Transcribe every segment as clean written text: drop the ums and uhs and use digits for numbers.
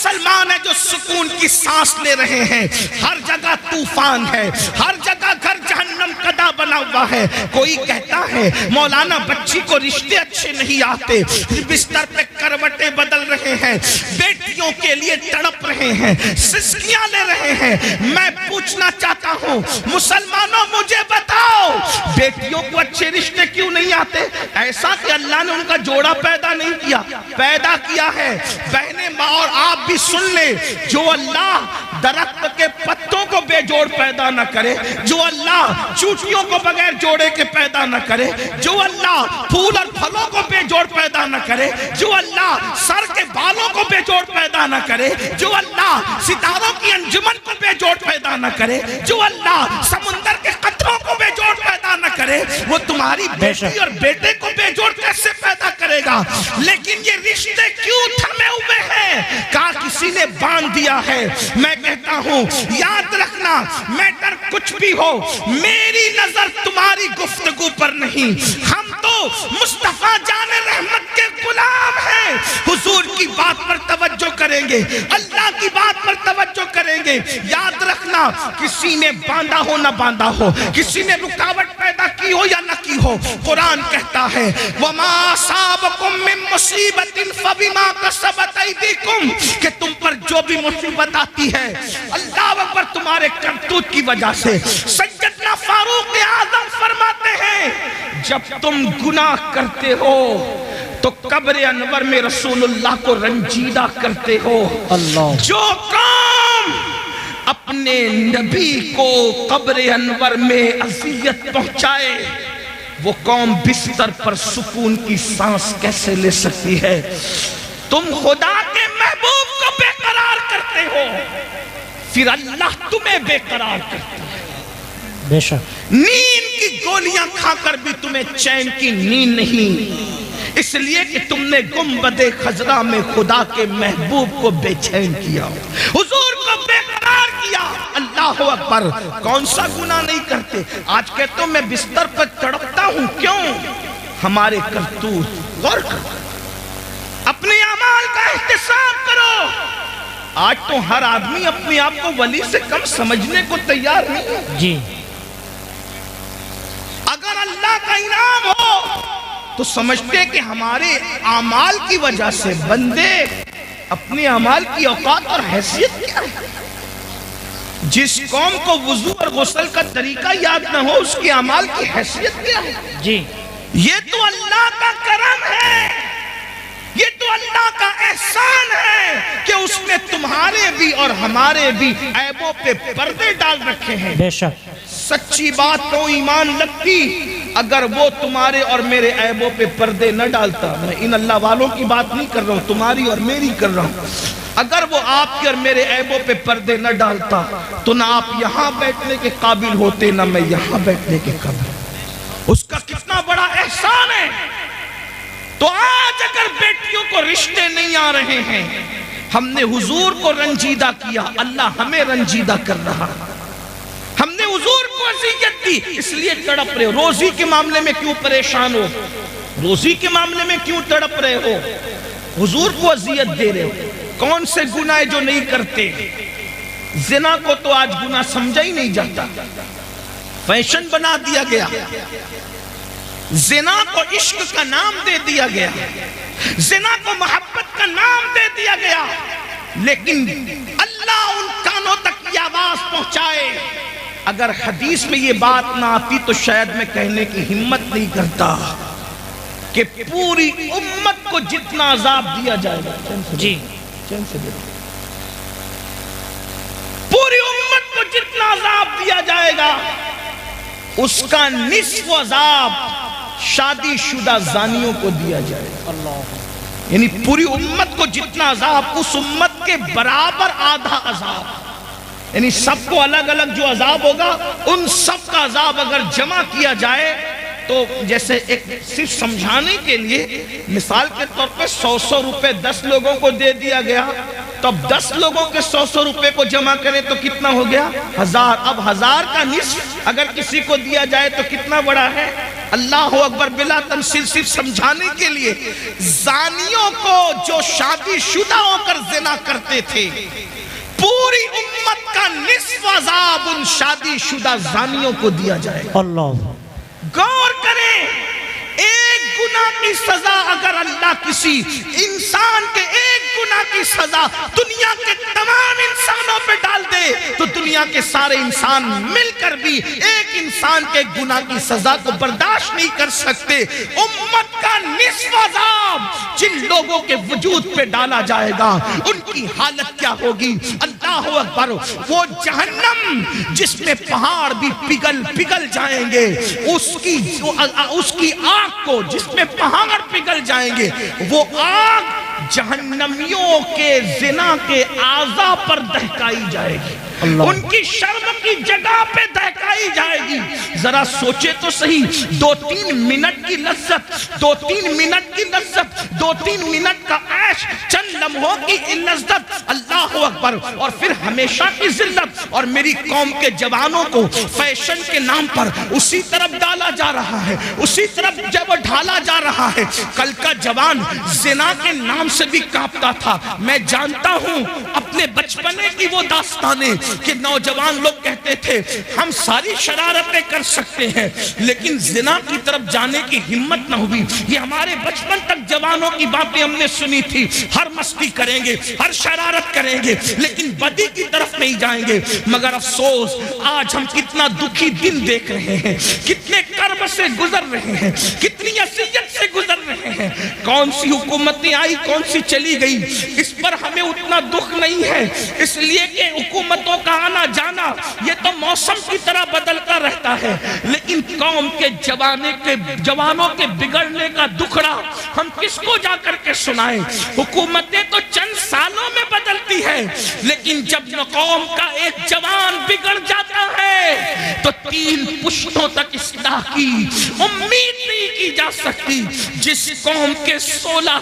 مسلمان ہیں جو سکون کی سانس لے رہے ہیں. ہر جگہ طوفان ہے, ہر جگہ گھر جہنم کدا بنا ہوا ہے. کوئی کہتا ہے مولانا بچی کو رشتے اچھے نہیں آتے, بستر پہ کروٹیں بدل رہے ہیں, بیٹیوں کے لیے تڑپ رہے ہیں, سسکیاں لے رہے ہیں. میں پوچھنا چاہتا ہوں مسلمانوں, مجھے بتاؤ بیٹیوں کو اچھے رشتے کیوں نہیں آتے؟ ایسا کہ اللہ نے ان کا جوڑا پیدا نہیں کیا, پیدا کیا ہے. بہنیں ماں اور آپ بھی سن لیں, جو اللہ درخت کے پتوں کو بے جوڑ پیدا نہ کرے, جو اللہ چوٹیوں کو بغیر جوڑے کے پیدا نہ کرے, جو اللہ پھول اور پھلوں کو بے جوڑ پیدا نہ کرے, جو اللہ سر کے بالوں کو بے جوڑ پیدا نہ کرے, جو اللہ ستاروں کی انجمن کو بے جوڑ پیدا نہ کرے, جو اللہ سمندر کے قطروں کو بے جوڑ پیدا نہ کرے, وہ تمہاری بیٹی اور بیٹے کو بے جوڑ کیسے پیدا کرے گا؟ لیکن یہ رشتے کیوں تھمے ہوئے ہیں؟ کہا کسی نے باندھ دیا ہے. میں کہتا ہوں یاد رکھنا, میٹر کچھ بھی ہو, میری نظر تمہاری گفتگو پر نہیں. ہم تو مصطفیٰ جان رحمت کے غلام ہیں. حضور کی بات پر توجہ کریں گے, اللہ کی بات پر توجہ کریں گے. یاد رکھنا, کسی نے باندھا ہو نہ باندھا ہو, کسی نے رکاوٹ پیدا کی ہو یا نہ کی ہو, قرآن کہتا ہے وَمَا أَصَابَكُم مِّن مُّصِيبَةٍ فَبِمَا كَسَبَتْ أَيْدِيكُمْ, کہ تم پر جو بھی مصیبت آتی ہے اللہ اکبر تمہارے کرتوت کی وجہ سے. سیدنا فاروق اعظم فرماتے ہیں جب تم گناہ کرتے ہو تو قبر انور میں رسول اللہ کو رنجیدہ کرتے ہو. جو قوم اپنے نبی کو قبر انور میں اذیت پہنچائے, وہ قوم بستر پر سکون کی سانس کیسے لے سکتی ہے؟ تم خدا کے محبوب کو بے قرار کرتے ہو, پھر اللہ تمہیں بے قرار کرتا ہے. بے شک نیند کی گولیاں کھا کر بھی تمہیں چین کی نیند نہیں, اس لیے کہ تم نے گنبد خضرا میں خدا کے محبوب کو بے چین کیا, حضور کو بے قرار کیا. اللہ اکبر, کون سا گناہ نہیں کرتے؟ آج کہتا ہوں میں بستر پر تڑپتا ہوں, کیوں؟ ہمارے کرتوت. غور کرو, اپنے اعمال کا احتساب کرو. آج تو ہر آدمی اپنے آپ کو ولی سے کم سمجھنے کو تیار نہیں ہے. جی, اگر اللہ کا انعام ہو تو سمجھتے کہ ہمارے اعمال کی وجہ سے بندے اپنے اعمال کی اوقات اور حیثیت کیا ہے. جس قوم کو وضو اور غسل کا طریقہ یاد نہ ہو, اس کے اعمال کی حیثیت کیا ہے؟ جی, یہ تو اللہ کا کرم ہے, یہ تو اللہ کا احسان ہے کہ اس نے تمہارے بھی اور ہمارے بھی عیبوں پہ پردے ڈال رکھے ہیں. بے شک سچی بات تو ایمان لگتی اگر وہ تمہارے اور میرے عیبوں پہ پردے نہ ڈالتا. میں ان اللہ والوں کی بات نہیں کر رہا ہوں, تمہاری اور میری کر رہا ہوں. اگر وہ آپ کے اور میرے عیبوں پہ پردے نہ ڈالتا تو نہ آپ یہاں بیٹھنے کے قابل ہوتے, نہ میں یہاں بیٹھنے کے قابل. اس کا کتنا بڑا احسان ہے. تو آج اگر بیٹیوں کو رشتے نہیں آ رہے ہیں, ہم نے حضور کو رنجیدہ کیا, اللہ ہمیں رنجیدہ کر رہا. ہم نے حضور کو اذیت دی, اس لیے تڑپ رہے ہو. روزی کے معاملے میں کیوں پریشان ہو؟ روزی کے معاملے میں کیوں تڑپ رہے ہو؟ حضور کو اذیت دے رہے ہو. کون سے گناہ جو نہیں کرتے؟ زنا کو تو آج گناہ سمجھا ہی نہیں جاتا, فیشن بنا دیا گیا. زنا کو عشق کا نام دے دیا گیا, زنا کو محبت کا نام دے دیا گیا. لیکن اللہ ان کانوں تک یہ آواز پہنچائے. اگر حدیث میں یہ بات نہ آتی تو شاید میں کہنے کی ہمت نہیں کرتا کہ پوری امت کو جتنا عذاب دیا جائے گا. جی, پوری امت کو جتنا عذاب دیا جائے گا اس کا نصف عذاب شادی شدہ زانیوں کو دیا جائے گا. یعنی پوری امت کو جتنا عذاب, اس امت کے برابر آدھا عذاب. یعنی سب کو الگ الگ جو عذاب ہوگا, ان سب کا عذاب اگر جمع کیا جائے تو جیسے ایک صرف سمجھانے کے لیے مثال کے طور پہ 100 روپے 10 لوگوں کو دے دیا گیا, تو اب 10 لوگوں کے 100 روپے کو جمع کریں تو کتنا ہو گیا؟ 1000. اب 1000 کا نصف اگر کسی کو دیا جائے تو کتنا بڑا ہے؟ اللہ اکبر بلا تمثیل صرف سمجھانے کے لیے، زانیوں کو جو شادی شدہ ہو کر زنا کرتے تھے، پوری امت کا نصف عذاب ان شادی شدہ زانیوں کو دیا جائے گا۔ اللہ غور کریں، ایک گناہ کی سزا اگر اللہ کسی انسان کے ایک گناہ کی سزا دنیا کے تمام انسانوں پہ ڈال دے تو دنیا کے سارے انسان مل کر بھی ایک انسان کے گناہ کی سزا کو برداشت نہیں کر سکتے۔ امت کا نصف عذاب جن لوگوں کے وجود پہ ڈالا جائے گا ان کی حالت کیا ہوگی؟ اللہ اکبر، وہ جہنم جس میں پہاڑ بھی پگھل جائیں گے، اس کی آگ کو جس میں پہاڑ پگھل جائیں گے، وہ آگ جہنمیوں کے زنا کے اعضاء پر دہکائی جائے گی، ان کی شرم کی جگہ پہ دہکائی جائے گی۔ ذرا سوچے تو صحیح، 2-3 منٹ کی لذت، 2-3 منٹ کی لذت، 2-3 منٹ کا عیش، چند لمحوں کی لذت، اللہ اکبر، اور پھر ہمیشہ کی ذلت۔ اور میری قوم کے جوانوں کو فیشن کے نام پر اسی طرف ڈالا جا رہا ہے، اسی طرف جب ڈھالا جا رہا ہے۔ کل کا جوان زنا کے نام سے بھی کانپتا تھا۔ میں جانتا ہوں اپنے بچپنے کی وہ داستانیں کہ نوجوان لوگ کہتے تھے ہم ساری شرارتیں کر سکتے ہیں لیکن زنا کی طرف جانے کی ہمت نہ ہوئی۔ یہ ہمارے بچپن تک جوانوں کی باتیں ہم نے سنی تھی، ہر مستی کریں گے، ہر شرارت کریں گے لیکن بدی کی طرف نہیں جائیں گے۔ مگر افسوس آج ہم کتنا دکھی دن دیکھ رہے ہیں، کتنے کرب سے گزر رہے ہیں، کتنی اذیت سے گزر رہے ہیں۔ کون سی حکومتیں آئی، کون سی چلی گئی، اس پر ہمیں اتنا دکھ نہیں ہے، اس لیے کہ حکومتوں کا آنا جانا یہ تو موسم کی طرح بدلتا رہتا ہے، لیکن قوم کے جوانوں کے بگڑنے کا دکھڑا ہم کس کو جا کر کے سنائیں؟ حکومتیں تو چند سالوں میں بدلتی ہے لیکن جب قوم کا ایک جوان بگڑ جاتا ہے تو 3 پشتوں تک اصلاح کی امید نہیں کی جا سکتی۔ جس قوم کے 16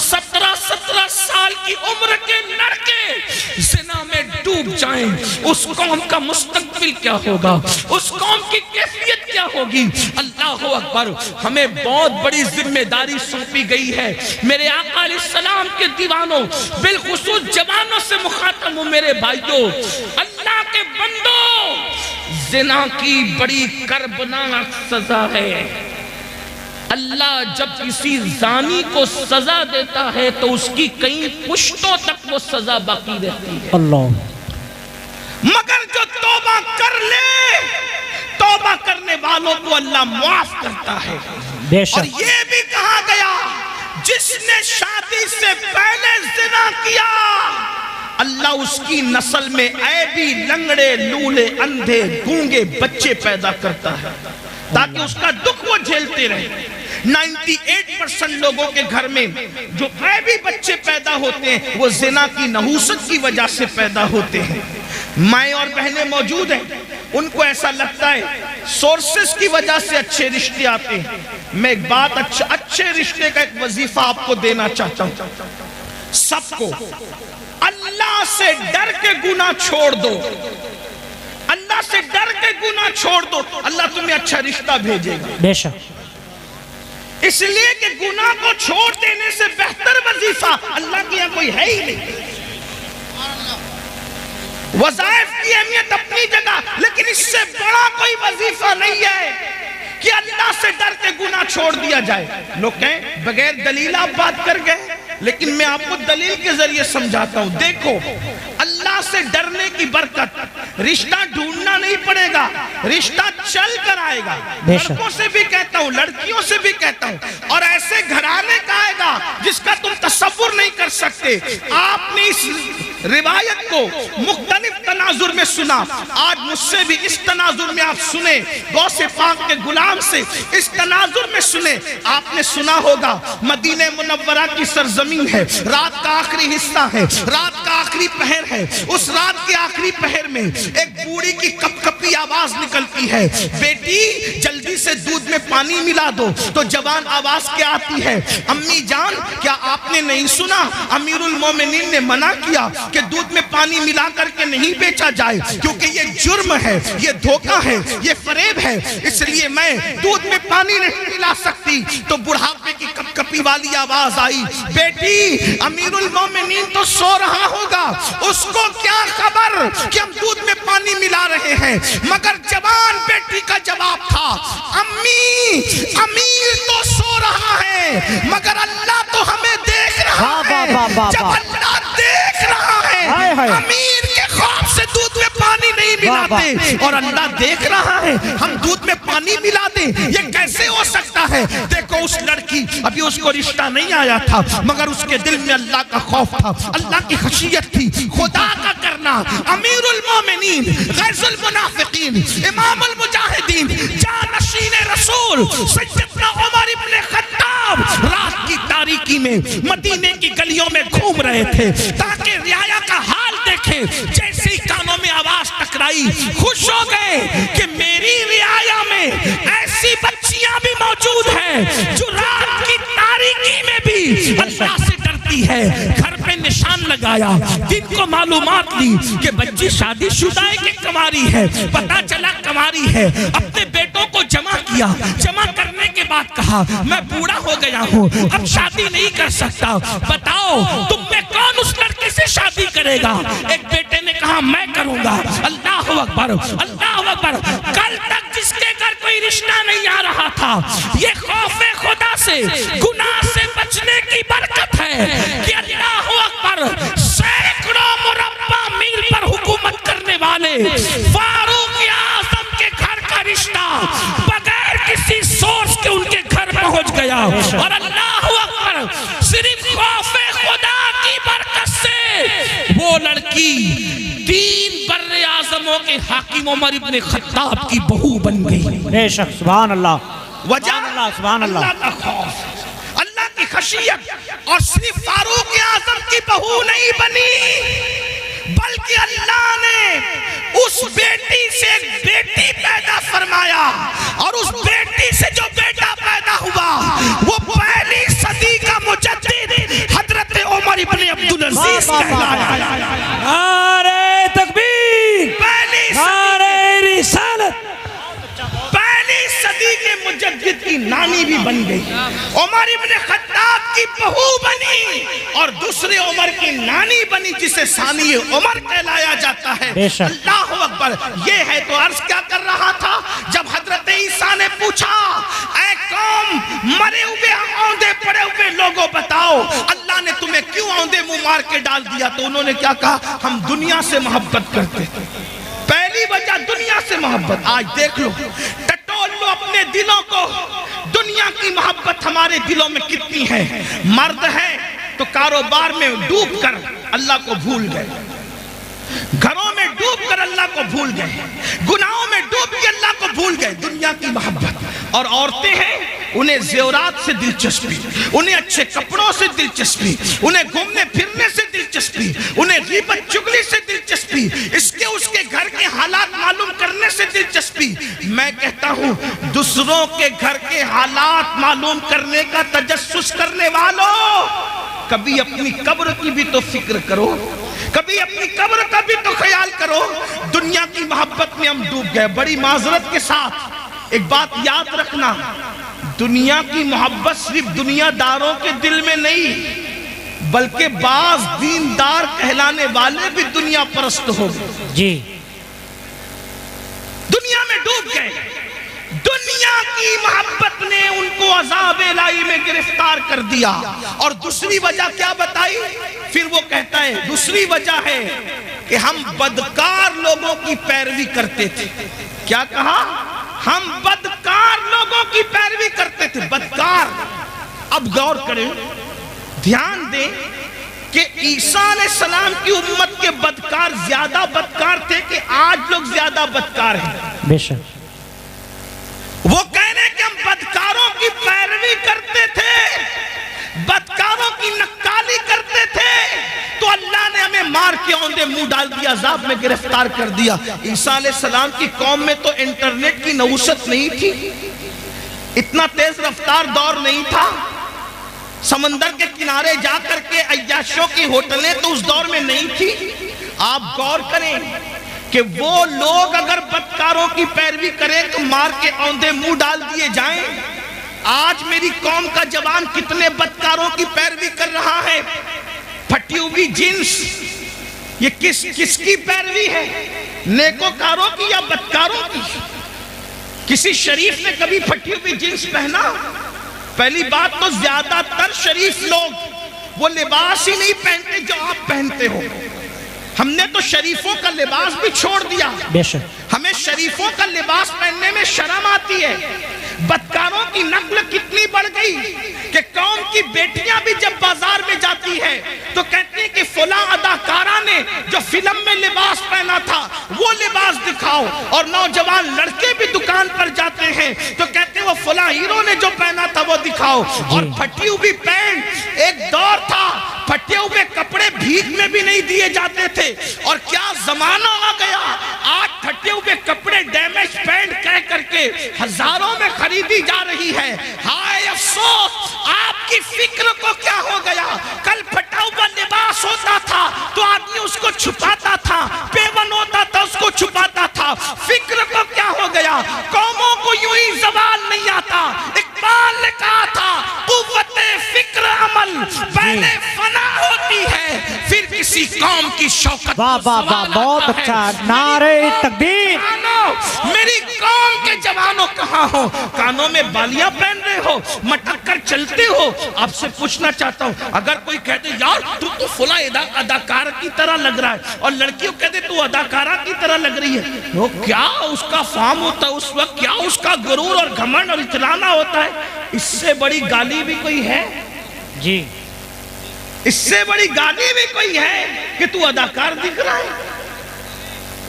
17 سال کی عمر کے لڑکے زنا میں ڈوب جائیں، اس قوم کا مستقبل کیا ہوگا، اس قوم کی کیفیت کیا ہوگی؟ اللہ اکبر، ہمیں بہت بڑی ذمہ داری سونپی گئی ہے۔ میرے آقا علیہ السلام کے دیوانوں، بالخصوص جوانوں سے مخاطب ہوں میرے بھائیوں، اللہ کے بندوں، زنا کی بڑی کربناک سزا ہے۔ اللہ جب کسی زانی کو سزا دیتا ہے تو اس کی کئی پشتوں تک وہ سزا باقی رہتی ہے۔ اللہ مگر جو توبہ کر لے، توبہ کرنے والوں کو اللہ معاف کرتا ہے۔ بے شک، اور یہ بھی کہا گیا جس نے شادی سے پہلے زنا کیا اللہ اس کی نسل میں عیبی، لنگڑے، لولے، اندھے، گونگے بچے پیدا کرتا ہے تاکہ اس کا دکھ وہ جھیلتے رہے۔ 98% لوگوں کے گھر میں جو عیبی بچے پیدا ہوتے ہیں وہ زنا کی نحوست کی وجہ سے پیدا ہوتے ہیں۔ مائیں اور بہنیں موجود ہیں، ان کو ایسا لگتا ہے سورسز کی وجہ سے اچھے رشتے آتے ہیں۔ میں ایک بات اچھے رشتے کا ایک وظیفہ آپ کو دینا چاہتا ہوں، سب کو اللہ سے ڈر کے گناہ چھوڑ دو، اللہ سے ڈر کے گناہ چھوڑ دو، اللہ تمہیں اچھا رشتہ بھیجے گا۔ بے شک، اس لیے کہ گناہ کو چھوڑ دینے سے بہتر وظیفہ اللہ کی یہاں کوئی ہے ہی نہیں۔ وظائف کی اہمیت اپنی جگہ، لیکن اس سے بڑا کوئی وظیفہ نہیں ہے کہ اللہ سے ڈر کے گناہ چھوڑ دیا جائے۔ لوگ کہیں بغیر دلیل آپ بات کر گئے، لیکن میں آپ کو دلیل کے ذریعے سمجھاتا ہوں۔ دیکھو، اللہ سے ڈرنے کی برکت، رشتہ ڈھونڈنا نہیں پڑے گا، رشتہ چل کر آئے گا۔ لڑکوں سے بھی کہتا ہوں، لڑکیوں سے بھی کہتا ہوں، اور ایسے گھرانے کا آئے گا جس کا تم تصور نہیں کر سکتے۔ آپ نے اس روایت کو مختلف تناظر میں سنا، آج مجھ سے بھی اس تناظر میں آپ سنیں، غوث پاک کے غلام سے اس تناظر میں سنیں۔ آپ نے سنا ہوگا مدینہ منورہ کی سرزمین ہے، رات کا آخری حصہ ہے، رات کا آخری پہر ہے، اس رات کے آخری پہر میں ایک بوڑھی کی کپ کپی آواز نکلتی ہے، بیٹی جلدی جلدی سے دودھ میں پانی ملا دو، تو جوان آواز کیا آتی ہے، امی جان کیا آپ نے نہیں سنا امیر المومنین نے منع کیا کہ دودھ میں پانی ملا کر کے نہیں بیچا جائے، کیونکہ یہ جرم ہے، یہ دھوکہ ہے، یہ فریب ہے، اس لیے میں دودھ میں پانی نہیں ملا سکتی۔ تو بڑھاپے کی کپ کپی والی آواز آئی، بیٹی امیر المومنین تو سو رہا ہوگا، اس کو کیا خبر کہ ہم دودھ میں پانی ملا رہے ہیں۔ مگر جوان بیٹی کا جواب تھا، امی امیر تو سو رہا ہے مگر اللہ تو ہمیں دیکھ رہا ہے۔ جب اللہ دیکھ رہا ہے امیر کے خواب سے دودھ میں پانی نہیں ملاتے، اور اللہ دیکھ رہا ہے ہم دودھ میں پانی ملا دیں، یہ کیسے ہو سکتا ہے؟ دیکھو اس لڑکی، ابھی اس کو رشتہ نہیں آیا تھا مگر اس کے دل میں اللہ کا خوف تھا، اللہ کی خشیت تھی، خدا کا کرنا۔ امیر المومنین، غیظ المنافقین، امام المجاہدین، جانشین رسول سیدنا عمر ابن خطاب رات کی تاریکی میں مدینے کی گلیوں میں گھوم رہے تھے تاکہ رعایا کا حال دیکھیں۔ جیسے ہی کانوں میں آواز ٹکرائی، خوش ہو گئے کہ میری رعایا میں ایسی بچیاں بھی موجود ہیں جو رات کی تاریکی میں بھی اللہ سے ڈرتی ہے۔ گھر پہ نشان لگایا، دن کو معلومات لی کہ بچی شادی شدہ ہے کہ کنواری ہے، پتہ چلا کنواری ہے۔ اپنے بیٹوں کو جمع کیا، جمع کرنے کے بعد کہا میں بوڑھا ہو گیا ہوں، اب شادی نہیں کر سکتا، بتاؤ تم میں کون اس لڑکے سے شادی کرے گا؟ ایک بیٹے نے کہا میں کروں گا۔ اللہ اکبر، اللہ اکبر۔ کل تک جس کے گھر کوئی رشتہ نہیں آ رہا تھا، یہ خوف خدا سے، گناہ سے بچنے کی برکت ہے کہ اللہ اکبر سینکڑوں مربع میل پر حکومت کرنے والے فاروق اعظم کے گھر کا رشتہ بغیر کسی سورس کے ان کے گھر پہنچ گیا، اور اللہ اکبر صرف خوف خدا کی برکت سے وہ لڑکی 3 بر اعظموں کے حاکم عمر ابن خطاب کی بہو بن گئی۔ بے شک، سبحان اللہ، وجہ سبحان اللہ، اللہ کا خوف، اللہ کی خشیت۔ اور صرف فاروق اعظم کی بہو نہیں بنی بلکہ اللہ نے اس بیٹی سے ایک بیٹی پیدا فرمایا، اور اس بیٹی سے جو بیٹا پیدا ہوا وہ پہلی صدی کا مجدد حضرت عمر ابن عبدالعزیز کہلایا۔ نعرہ تکبیر، نعرہ رسالت۔ پہلی صدی کے مجدد کی نانی بھی بن گئی، عمر ابن خطاب کی بہو بنی، اور دوسرے عمر کی نانی بنی جسے ثانی عمر کہلایا جاتا ہے۔ اللہ اکبر۔ یہ ہے تو عرض کیا کر رہا تھا جب حضرت عیسیٰ نے پوچھا اے قوم مرے ہوئے اوندے پڑے ہوئے لوگوں بتاؤ اللہ نے تمہیں کیوں اوندے منہ مار کے ڈال دیا؟ تو انہوں نے کیا کہا؟ ہم دنیا سے محبت کرتے ہیں۔ پہلی وجہ دنیا سے محبت۔ آج دیکھ لو، ٹٹول لو اپنے دلوں کو، دنیا کی محبت ہمارے دلوں میں کتنی ہے۔ مرد ہے تو کاروبار میں ڈوب کر اللہ کو بھول گئے، گھروں میں ڈوب کر اللہ کو بھول گئے، گناہوں میں ڈوب کے اللہ کو بھول گئے، دنیا کی محبت۔ اور عورتیں ہیں، انہیں زیورات سے دلچسپی، انہیں اچھے کپڑوں سے دلچسپی، انہیں گھومنے پھرنے سے دلچسپی، انہیں غیبت چگلی سے دلچسپی، اس کے گھر کے حالات معلوم کرنے سے دلچسپی۔ میں کہتا ہوں دوسروں کے گھر کے حالات معلوم کرنے کا تجسس کرنے والوں، کبھی اپنی قبر کی بھی تو فکر کرو، کبھی اپنی قبر کا بھی تو خیال کرو۔ دنیا کی محبت میں ہم ڈوب گئے۔ بڑی معذرت کے ساتھ ایک بات یاد رکھنا، دنیا کی محبت صرف دنیا داروں کے دل میں نہیں بلکہ بعض دیندار کہلانے والے بھی دنیا پرست ہو گئے، جی دنیا میں ڈوب گئے۔ دنیا کی محبت نے ان کو عذاب الہی میں گرفتار کر دیا۔ اور دوسری وجہ کیا بتائی؟ پھر وہ کہتا ہے دوسری وجہ ہے کہ ہم بدکار لوگوں کی پیروی کرتے تھے۔ کیا کہا؟ ہم بدکار لوگوں کی پیروی کرتے تھے۔ بدکار، اب غور کریں، دھیان دیں کہ عیسیٰ علیہ السلام کی امت کے بدکار زیادہ بدکار تھے کہ آج لوگ زیادہ بدکار ہیں؟ بے شک۔ وہ کہنے کہ ہم بدکاروں کی پیروی کرتے تھے، بدکاروں کی نکالی کرتے تھے، تو اللہ نے ہمیں مار کے اوندے منہ ڈال دیا، عذاب میں گرفتار کر دیا۔ عیسیٰ علیہ السلام کی قوم میں تو انٹرنیٹ کی نوست نہیں تھی، اتنا تیز رفتار دور نہیں تھا. سمندر کے کنارے جا کر کے عیاشوں کی ہوٹلیں تو اس دور میں نہیں تھی. آپ غور کریں کہ وہ لوگ اگر بدکاروں کی پیروی کریں تو مار کے اوندھے منہ ڈال دیے جائیں. آج میری قوم کا جوان کتنے بدکاروں کی پیروی کر رہا ہے. پھٹی ہوئی جنس، یہ کس کی پیروی ہے؟ نیکوکاروں کی یا بدکاروں کی؟ کسی شریف نے کبھی پھٹی ہوئی جنس پہنا؟ پہلی بات تو زیادہ تر شریف لوگ وہ لباس ہی نہیں پہنتے جو آپ پہنتے ہو. ہم نے تو شریفوں کا لباس بھی چھوڑ دیا. ہمیں شریفوں کا لباس پہننے میں شرم آتی ہے. بدکاروں کی نقل کتنی بڑھ گئی کہ قوم کی بیٹیاں بھی جب بازار میں جاتی ہے تو کہتی ہیں کہ فلاں اداکارہ نے جو فلم میں لباس پہنا تھا وہ لباس دکھاؤ. اور نوجوان لڑکے بھی دکان پر جاتے ہیں تو کہتے ہیں وہ فلاں ہیرو نے جو پہنا تھا وہ دکھاؤ. اور پھٹی ہوئی پینٹ، ایک دور تھا پھٹے ہوئے کپڑے بھیک میں بھی نہیں دیے جاتے تھے. اور کیا زمانہ آ گیا، آج پھٹے ہوئے کپڑے ڈیمیج پینٹ کہہ کر کے ہزاروں میں خریدی جا رہی ہے. ہائے افسوس، آپ کی فکر کو کیا ہو گیا؟ کل پھٹا ہوا لباس ہوتا تھا تو آدمی اس کو چھپاتا تھا، پیون ہوتا تھا اس کو چھپاتا تھا. فکر کو کیا ہو گیا؟ قوموں کو یوں ہی زوال نہیں آتا. اقبال نے کہا تھا قوت فکر عمل پہلے فنا ہوتی ہے پھر کسی قوم کی شوکت. واہ واہ واہ، بہت اچھا. نعرہ تکبیر. میری قوم کے جوانوں کہاں ہو؟ کانوں میں بالیاں پہن رہے ہو، مٹک کر چلتے ہو. آپ سے پوچھنا چاہتا ہوں، اگر کوئی کہتے یار تو فلاں اداکار کی طرح لگ رہا ہے، اور لڑکیوں کہتے تو اداکارہ کی طرح لگ رہی ہے، وہ کیا اس کا فارم ہوتا ہے اس وقت؟ کیا اس کا غرور اور گھمنڈ اور اطلانا ہوتا ہے؟ اس سے بڑی گالی بھی کوئی ہے؟ جی، اس سے بڑی گالی بھی کوئی ہے کہ تو اداکار دکھ رہا ہے؟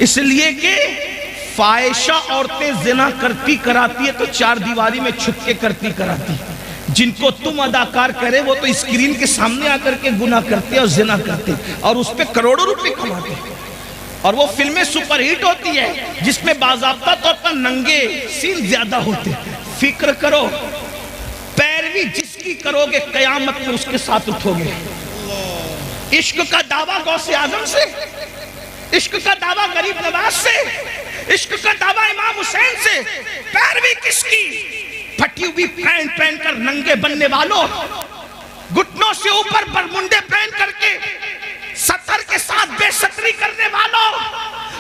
اس لیے کہ فاحشہ عورتیں زنا کرتی کراتی ہے تو چار دیواری میں چھپ کے کرتی کراتی. جن کو تم اداکار کرے وہ تو اسکرین کے سامنے آ کر کے گناہ کرتے اور زنا کرتے اور اس پہ کروڑوں روپے کماتے. اور وہ فلمیں سپر ہٹ ہوتی ہے جس میں باضابطہ طور پر ننگے سین زیادہ ہوتے. فکر کرو، پیروی جس کی کرو گے قیامت میں اس کے ساتھ اٹھو گے. عشق کا دعویٰ غوث اعظم سے، عشق کا دعویٰ غریب نواز سے، عشق کا دعویٰ امام حسین سے. پیروی کس کی؟ پھٹی ہوئی پینٹ پہن کر ننگے بننے والوں، گھٹنوں سے اوپر برمنڈے پہن کر کے سطر کے ساتھ بے ستری کرنے والوں،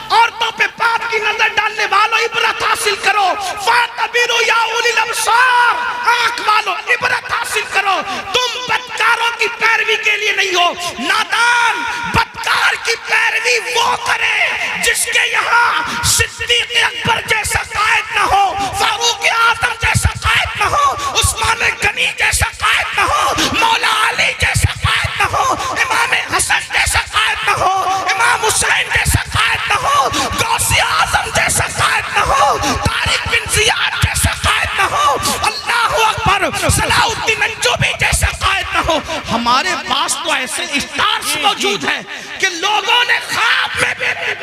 عورتوں پہ پاپ کی نظر ڈالنے والوں، عبرت حاصل کرو. فَاعْتَبِرُوا يَا أُولِي الْأَبْصَارِ، آنکھ والوں عبرت حاصل کرو. تم بدکاروں کی پیروی کے لیے نہیں ہو. نادان بدکار کی پیروی وہ کرے جس کے یہاں صدیق اکبر جیسا قائد نہ ہو، فاروق اعظم جیسا قائد نہ ہو، عثمان غنی جیسا قائد نہ ہو، مولا علی جیسا قائد نہ ہو، امام حسن جیسا قائد نہ ہو، امام حسین جیسا قائد نہ ہو، غوث اعظم جیسا قائد نہ ہو، طارق بن زیاد جیسا قائد نہ ہو، اللہ اکبر، صلاح الدین ایوبی جیسا قائد نہ ہو. ہمارے پاس تو ایسے اسٹارز موجود ہیں کہ لوگوں نے خواب میں بھی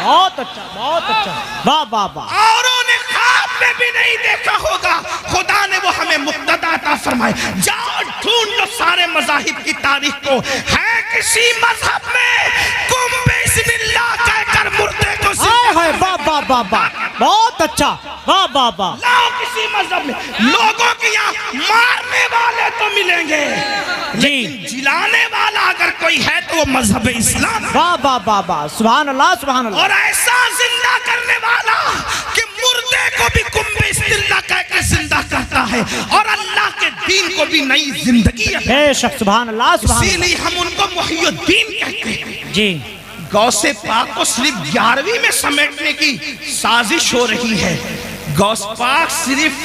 بہت اچھا، بہت اچھا. واہ واہ واہ، اوروں نے خواب میں بھی نہیں دیکھا ہوگا. خدا نے وہ ہمیں مقتدیٰ عطا فرمائے. جاؤ ڈھونڈ لو سارے مذاہب کی تاریخ کو، ہے کسی مذہب میں قم بِإِذْنِ اللہ کہہ کر مردے کو ہائے ہائے، واہ واہ واہ واہ، بہت اچھا. واہ واہ واہ. لاؤ کسی مذہب میں. لوگوں کے یہاں مارنے والے تو ملیں گے لیکن جلانے والا اگر کوئی ہے تو وہ مذہب اسلام. واہ واہ واہ واہ، سبحان اللہ سبحان اللہ. اور ایسا زندہ کرنے والا کہ مردے کو بھی قم بِإِذْنِ اللہ کہہ کے زندہ کرتا ہے اور اللہ کے دین کو بھی نئی زندگی ہے. بے شک، سبحان اللہ سبحان اسی اللہ. لیے ہم ان کو محی الدین کہتے ہیں. جی، غوث پاک کو صرف 11ویں میں سمیٹنے کی سازش ہو رہی ہے. غوث پاک صرف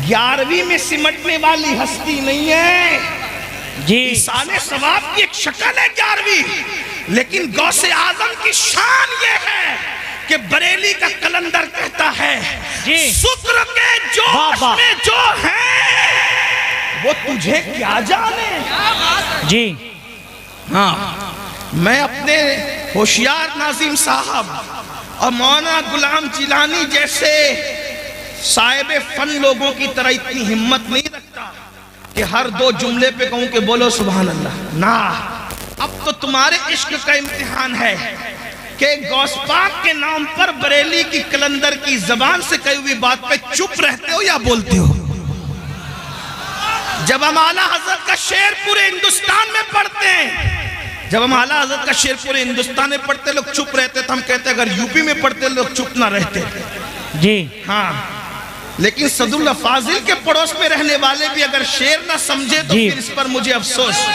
11ویں میں سمٹنے والی ہستی نہیں ہے. جی، ایصال ثواب کی ایک شکل ہے 11ویں، لیکن غوث اعظم کی شان یہ ہے کہ بریلی کا کلندر کہتا ہے شکر کے جوش میں جو ہے وہ تجھے کیا جانے. جی ہاں، میں اپنے ہوشیار ناظم صاحب اور مولانا غلام جیلانی جیسے صاحب فن لوگوں کی طرح اتنی ہمت نہیں رکھتا کہ ہر 2 جملے پہ کہوں کہ بولو سبحان اللہ. نا اب تو تمہارے عشق کا امتحان ہے کہ غوث پاک کے نام پر بریلی کی کلندر کی زبان سے کہی ہوئی بات پہ چپ رہتے ہو یا بولتے ہو؟ جب ہم اعلیٰ حضرت کا شعر پورے ہندوستان میں پڑھتے ہیں، جب ہم اعلیٰ حضرت کا شعر پورے ہندوستان میں پڑھتے لوگ چپ رہتے تو ہم کہتے اگر یوپی میں پڑھتے لوگ چپ نہ رہتے. جی ہاں، لیکن صد اللہ فاضل کے پڑوس میں رہنے والے بھی اگر شعر نہ سمجھے تو جی پھر اس پر مجھے افسوس.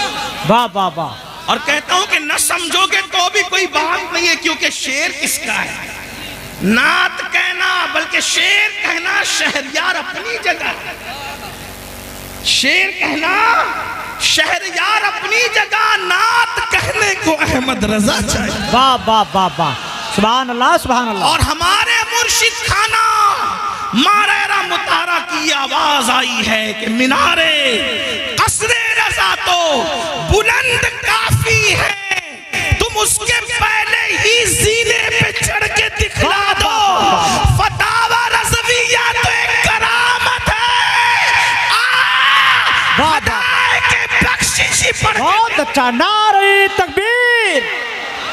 واہ واہ واہ. اور کہتا ہوں کہ نہ سمجھو گے تو بھی کوئی بات نہیں ہے، کیونکہ شعر کس کا ہے؟ نعت کہنا بلکہ شعر کہنا شہریار اپنی جگہ، شعر کہنا شہریار اپنی جگہ، نعت کہنے کو احمد رضا چاہیے. واہ واہ واہ واہ. سبحان اللہ سبحان اللہ. اور ہمارے مرشد خانہ مارا مطارہ کی آواز آئی ہے کہ مینارے قصر رضا تو بلند کافی ہے، تم اس کے پہلے ہی زینے پہ چڑھ کے دکھلا دو. فتاوی رضویہ تو ایک کرامت ہے، خدائے کے بخششی پر. بہت اچھا. نعرہ تکبیر،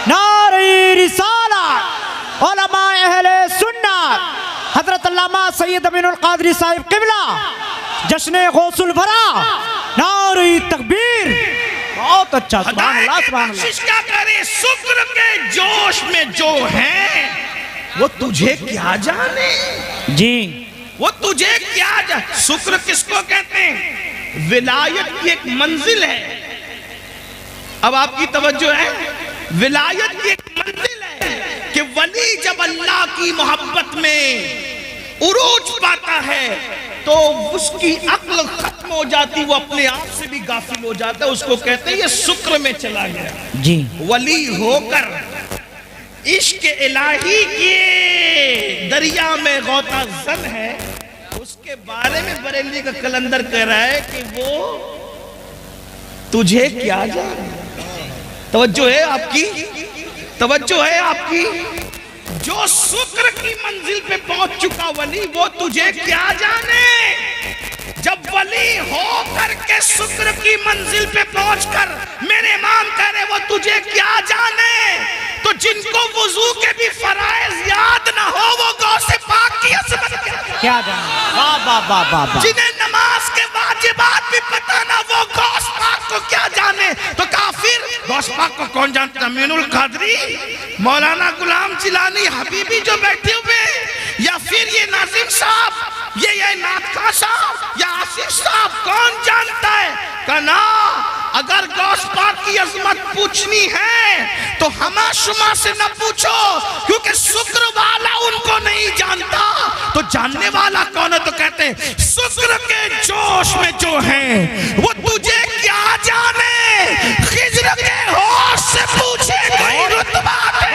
نعرہ رسالت. علماء اہل سنت حضرت علامہ سید امین القادری صاحب قبلہ جشن غوث الورا. نعرہ تکبیر. بہت اچھا. سبحان اللہ سبحان اللہ. بخشش کیا کرے، شکر کے جوش میں جو ہیں وہ تجھے کیا جانے، جی وہ تجھے کیا جانے. شکر کس کو کہتے ہیں؟ ولایت کی ایک منزل ہے. اب آپ کی توجہ ہے، ولایت کی ایک منزل ہے کہ ولی جب اللہ کی محبت میں عروج پاتا ہے تو اس کی عقل ختم ہو جاتی، وہ اپنے آپ سے بھی غافل ہو جاتا ہے. اس کو کہتے ہیں یہ شکر میں چلا گیا. جی ولی ہو کر عشق الہی کے دریا میں غوطہ زن ہے، اس کے بارے میں بریلی کا کلندر کہہ رہا ہے کہ وہ تجھے کیا جانے. توجہ ہے آپ کی، توجہ ہے آپ کی. جو شکر کی منزل پہ پہنچ چکا ولی وہ تجھے کیا جانے. جب ولی ہو کر کے شکر کی منزل پہ پہنچ کر میرے امام کہہ رہے وہ تجھے کیا جانے، تو جن کو وضو کے بھی فرائض یاد نہ ہو وہ غوث پاک کی عظمت کیا جانے. واہ واہ واہ واہ واہ. جنہیں نماز کے واجبات بھی پتہ نہ وہ غوث پاک کو کیا جانے. تو کافر غوث پاک کو کون جانتا؟ امین القادری، مولانا غلام جیلانی حبیبی جو بیٹھے ہوئے، یا پھر یہ ناظم صاحب، یہ نعت خواں صاحب یا آصف صاحب، کون جانتا ہے؟ کہنا اگر غوث پاک کی عظمت پوچھنی ہے تو ہما شما سے نہ پوچھو، کیونکہ شکر والا ان کو نہیں جانتا. تو جاننے والا کون ہے؟ تو کہتے ہیں شکر کے جوش میں جو ہیں وہ تجھے کیا جانے. خضر کے ہوش سے پوچھے کوئی رتبہ دے.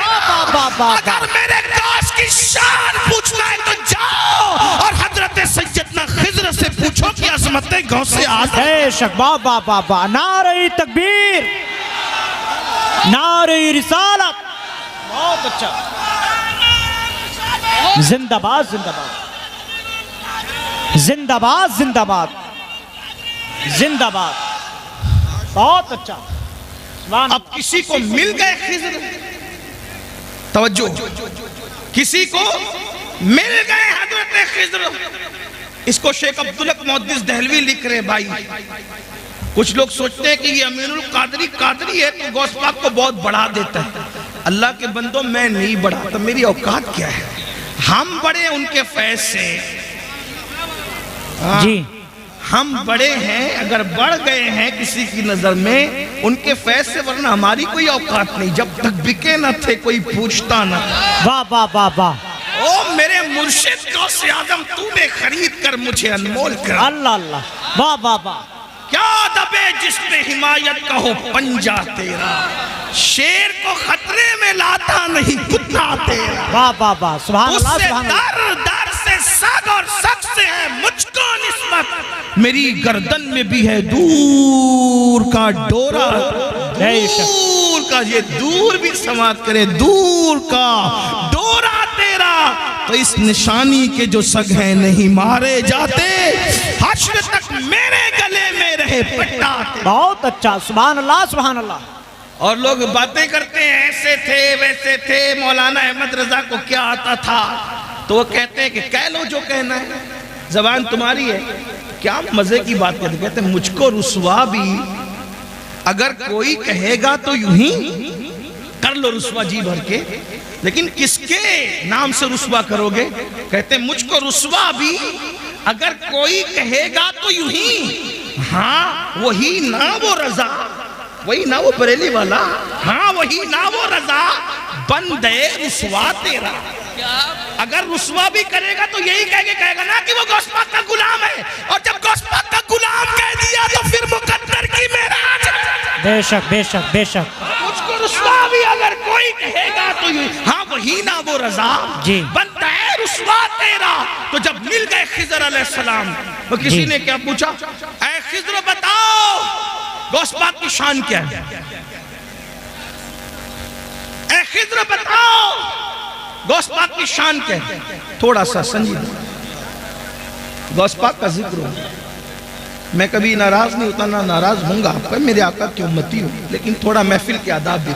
اگر میرے غوث کی شان پوچھنا ہے تو جاؤ اور حضرت سیدنا خضر سے پوچھو کہ عظمت غوث اعظم. بے شک. واہ واہ واہ واہ. نعرہ تکبیر، نعرہ رسالت. بہت اچھا. زندہ باد زندہ باد، زندہ باد زندہ باد، زندہ باد. بہت اچھا. اب کسی کو مل گئے خضر، توجہ، کسی کو مل گئے حضرت خضر. اس کو شیخ عبدالحق محدث دہلوی لکھ رہے بھائی. کچھ لوگ سوچتے ہیں کہ یہ امین القادری قادری ہے تو غوث پاک کو بہت بڑھا دیتا ہے. اللہ کے بندوں میں نہیں بڑھاتا، میری اوقات کیا ہے. ہم بڑے ان کے فیض سے. جی ہم بڑے ہیں، اگر بڑھ گئے ہیں کسی کی نظر میں ان کے فیض سے، ورنہ ہماری کوئی اوقات نہیں. جب تک بکے نہ تھے کوئی پوچھتا نہ. واہ واہ واہ واہ. او میرے مرشد غوث اعظم تو نے خرید کر مجھے انمول کر. اللہ اللہ. واہ واہ واہ. کیا دبے جس پہ حمایت کا ہو پنجہ تیرا، شیر کو خطرے میں لاتا نہیں کتا تیرا. واہ واہ واہ. سبحان اس اللہ سے سبحان اللہ. در در سے سگ اور سگ سے ہے مجھ کو نسبت، میری گردن میں بھی ہے دور کا ڈورا. دور کا، یہ دور بھی سماعت کرے، دور کا ڈورا تیرا تو اس نشانی کے جو سگ ہیں نہیں مارے جاتے، حشر تک میرے گلے میں رہے پٹا۔ بہت اچھا، سبحان اللہ سبحان اللہ۔ اور لوگ باتیں کرتے ہیں ایسے تھے ویسے تھے، مولانا احمد رضا کو کیا آتا تھا؟ تو وہ کہتے ہیں کہ کہہ لو جو کہنا ہے، زبان تمہاری ہے۔ کیا مزے کی بات کرتے، کہتے ہیں مجھ کو رسوا بھی اگر کوئی کہے گا تو یوں ہی کر لو رسوا جی بھر کے، لیکن کس کے نام سے رسوا کرو گے؟ کہتے ہیں مجھ کو رسوا بھی اگر کوئی کہے گا تو یوں ہی، ہاں وہی نا وہ رضا، وہی نا وہ بریلی والا، ہاں وہی نا وہ رضا، بندے رسوا تیرا۔ اگر رسوا بھی کرے گا تو یہی کہے گا نا کہ وہ غوث پاک کا غلام ہے، اور جب غوث پاک کا غلام کہہ دیا تو پھر مقدر کی معراج۔ بے شک بے شک بے شک۔ مجھ کو رسوا بھی اگر کوئی کہے گا تو ہاں وہی نا وہ رضا، جی بندہ ہے رسوا تیرا۔ تو جب مل گئے خضر علیہ السلام، تو کسی نے کیا پوچھا، اے خضر بتاؤ غوث پاک کی شان کیا ہے؟ اے خضر بتاؤ غوث پاک کی شان کیا ہے؟ تھوڑا سا سنجیدہ غوث پاک کا ذکر ہو، میں کبھی ناراض نہیں ہوتا، نہ ناراض ہوں گا، پر میرے آقا کی امتی ہوں، لیکن تھوڑا محفل کے آداب بھی۔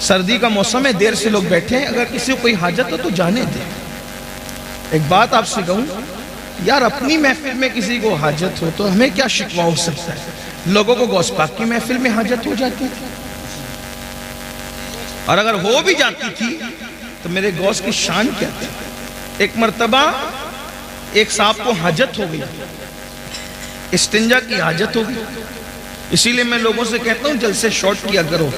سردی کا موسم ہے، دیر سے لوگ بیٹھے ہیں، اگر کسی کو کوئی حاجت ہو تو جانے دیں۔ ایک بات آپ سے کہوں، یار اپنی محفل میں کسی کو حاجت ہو تو ہمیں کیا شکوہ ہو سکتا ہے؟ لوگوں کو غوث پاک کی محفل میں حاجت ہو جاتی تھی، اور اگر ہو بھی جاتی تھی تو میرے غوث کی شان کیا تھی؟ ایک مرتبہ ایک صاحب کو حاجت ہو گئی، استنجا کی حاجت ہو گئی، اسی لئے میں لوگوں سے کہتا ہوں جلسے شارٹ کیا کرو،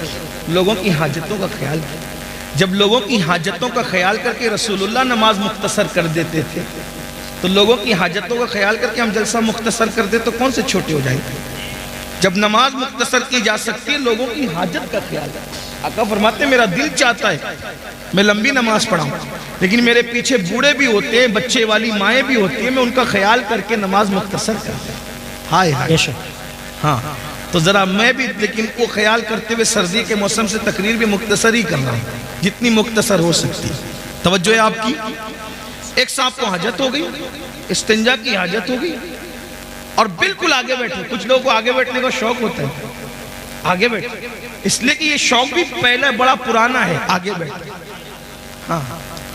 لوگوں کی حاجتوں کا خیال کرو۔ جب لوگوں کی حاجتوں کا خیال کر کے رسول اللہ نماز مختصر کر دیتے تھے، تو لوگوں کی حاجتوں کا خیال کر کے ہم جلسہ مختصر کر دیں تو کون سے چھوٹے ہو جائیں گے؟ جب نماز مختصر کی جا سکتی ہے، لوگوں کی حاجت کا خیال کریں۔ آقا فرماتے ہیں میرا دل چاہتا ہے میں لمبی نماز پڑھاؤں، لیکن میرے پیچھے بوڑھے بھی ہوتے ہیں، بچے والی مائیں بھی ہوتی ہیں، میں ان کا خیال کر کے نماز مختصر کرتا ہوں۔ ہائے ہائے، ہاں تو ذرا میں بھی لیکن کو خیال کرتے ہوئے سردی کے موسم سے تقریر بھی مختصر ہی کر رہا ہوں، جتنی مختصر ہو سکتی۔ توجہ ہے آپ کی؟ ایک صاحب کو حاجت ہو گئی، استنجا کی حاجت ہو گئی، اور بالکل آگے بیٹھے۔ کچھ لوگوں کو آگے بیٹھنے کا شوق ہوتا ہے، آگے بیٹھے، اس لیے کہ یہ شوق بھی پہلے بڑا پرانا ہے، آگے بیٹھے۔ ہاں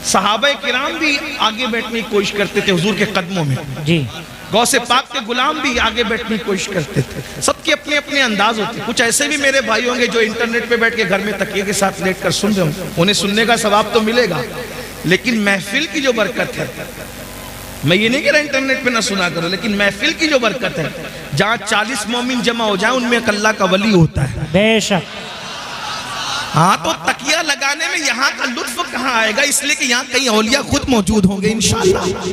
صحابہ کرام بھی آگے بیٹھنے کی کوشش کرتے تھے حضور کے قدموں میں، جی غوث پاک کے غلام بھی آگے بیٹھنے کی کوشش کرتے تھے۔ سب کے اپنے اپنے انداز ہوتے ہیں۔ کچھ ایسے بھی میرے بھائی ہوں گے جو انٹرنیٹ پہ بیٹھ کے گھر میں تکیے کے ساتھ لیٹ کر سن رہے ہوں، انہیں سننے کا ثواب تو ملے گا، لیکن محفل کی جو برکت ہے، میں یہ نہیں کہہ رہا انٹرنیٹ پہ نہ سنا کرو، لیکن محفل کی جو برکت ہے، جہاں 40 مومن جمع ہو جائیں ان میں ایک اللہ کا ولی ہوتا ہے۔ بے شک۔ ہاں تو تکیہ لگانے میں یہاں کا لطف کہاں آئے گا؟ اس لیے کہ یہاں کئی اولیاء خود موجود ہوں گے انشاءاللہ۔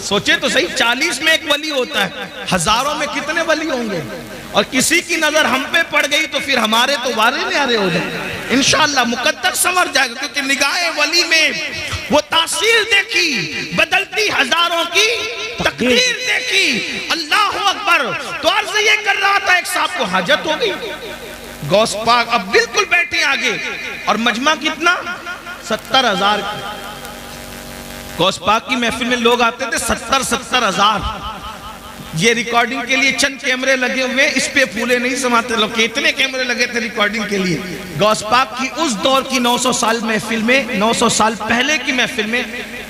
سوچے تو صحیح، 40 میں ایک ولی ہوتا ہے، ہزاروں میں کتنے ولی ہوں گے؟ اور کسی کی نظر ہم پہ پڑ گئی تو پھر ہمارے تو وارے نیارے ہو جائیں انشاءاللہ، مقدر سنور جائے گا، کیونکہ نگاہ ولی میں وہ تاثیر دیکھی، بدلتی ہزاروں کی تقدیر دیکھی۔ اللہ اکبر۔ تو عرض یہ کر رہا تھا، ایک صاحب کو حاجت ہو گئی، غوث پاک اب بالکل بیٹھے آگے، اور مجمع کتنا؟ 70,000 غوث پاک کی محفل میں لوگ آتے تھے 70,000۔ یہ ریکارڈنگ کے لیے چند کیمرے لگے ہوئے، اس پہ پھولے نہیں سماتے لوگ، کتنے کیمرے لگے تھے ریکارڈنگ کے لیے۔ غوث پاک کی اس دور کی 900 سال محفل میں، 900 سال پہلے کی محفل میں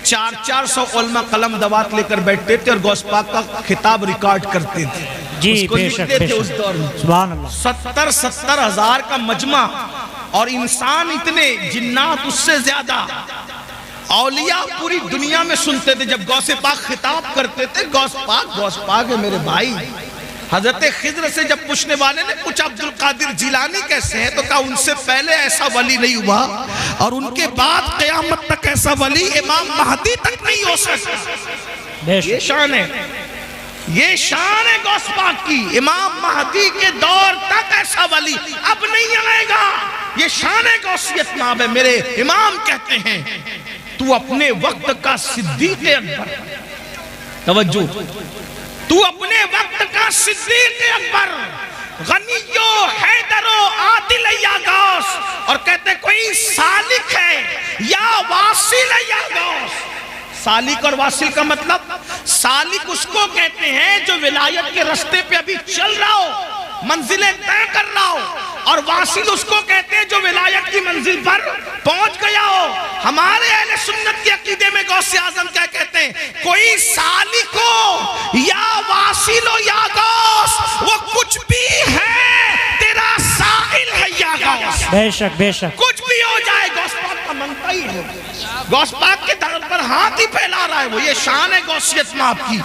400 علماء قلم دوات لے کر بیٹھتے تھے اور غوث پاک کا خطاب ریکارڈ کرتے تھے، جی اس کو بے شک لکھتے بے تھے اس شک، دور میں۔ سبحان اللہ۔ 70,000 کا مجمع، اور انسان اتنے، جنات اس سے زیادہ، اولیاء پوری دنیا میں سنتے تھے جب غوث پاک خطاب کرتے تھے۔ غوث پاک ہے میرے بھائی۔ حضرت خضر سے جب پوچھنے والے نے پوچھا عبدالقادر جیلانی کیسے ہیں، تو کہا ان سے پہلے ایسا ولی نہیں ہوا، اور ان کے بعد قیامت تک ایسا ولی امام مہدی تک نہیں ہو سکتا۔ یہ شان ہے، یہ شان ہے غوث پاک کی، امام مہدی کے دور تک ایسا ولی اب نہیں آئے گا۔ یہ شان غوثیت نام ہے۔ میرے امام کہتے ہیں تو اپنے وقت کا صدیق اکبر، توجہ، تو اپنے وقت کا صدیق اکبر، غنیو حیدرو عادل یا غوث، اور کہتے کوئی سالک ہے یا واصل یا غوث. سالک اور واصل کا مطلب، سالک اس کو کہتے ہیں جو ولایت کے رستے پہ ابھی چل رہا ہو، منزلیں طے کر رہا ہو، اور واصل اس کو کہتے ہیں جو ولایت کی منزل پر پہنچ گیا ہو. ہمارے اہل سنت کے عقیدے میں غوث اعظم کیا کہتے ہیں؟ کوئی سالک ہو یا واصل ہو یا غوث، وہ کچھ بھی ہے، تیرا سائل ہے یا غوث. بے شک بے شک. کچھ بھی ہو جائے غوث پاک کا منتا ہی ہے. غوث پاک کے در پر ہاتھ ہی پھیلا رہا ہے وہ. یہ شان ہے غوثیت میں آپ کی.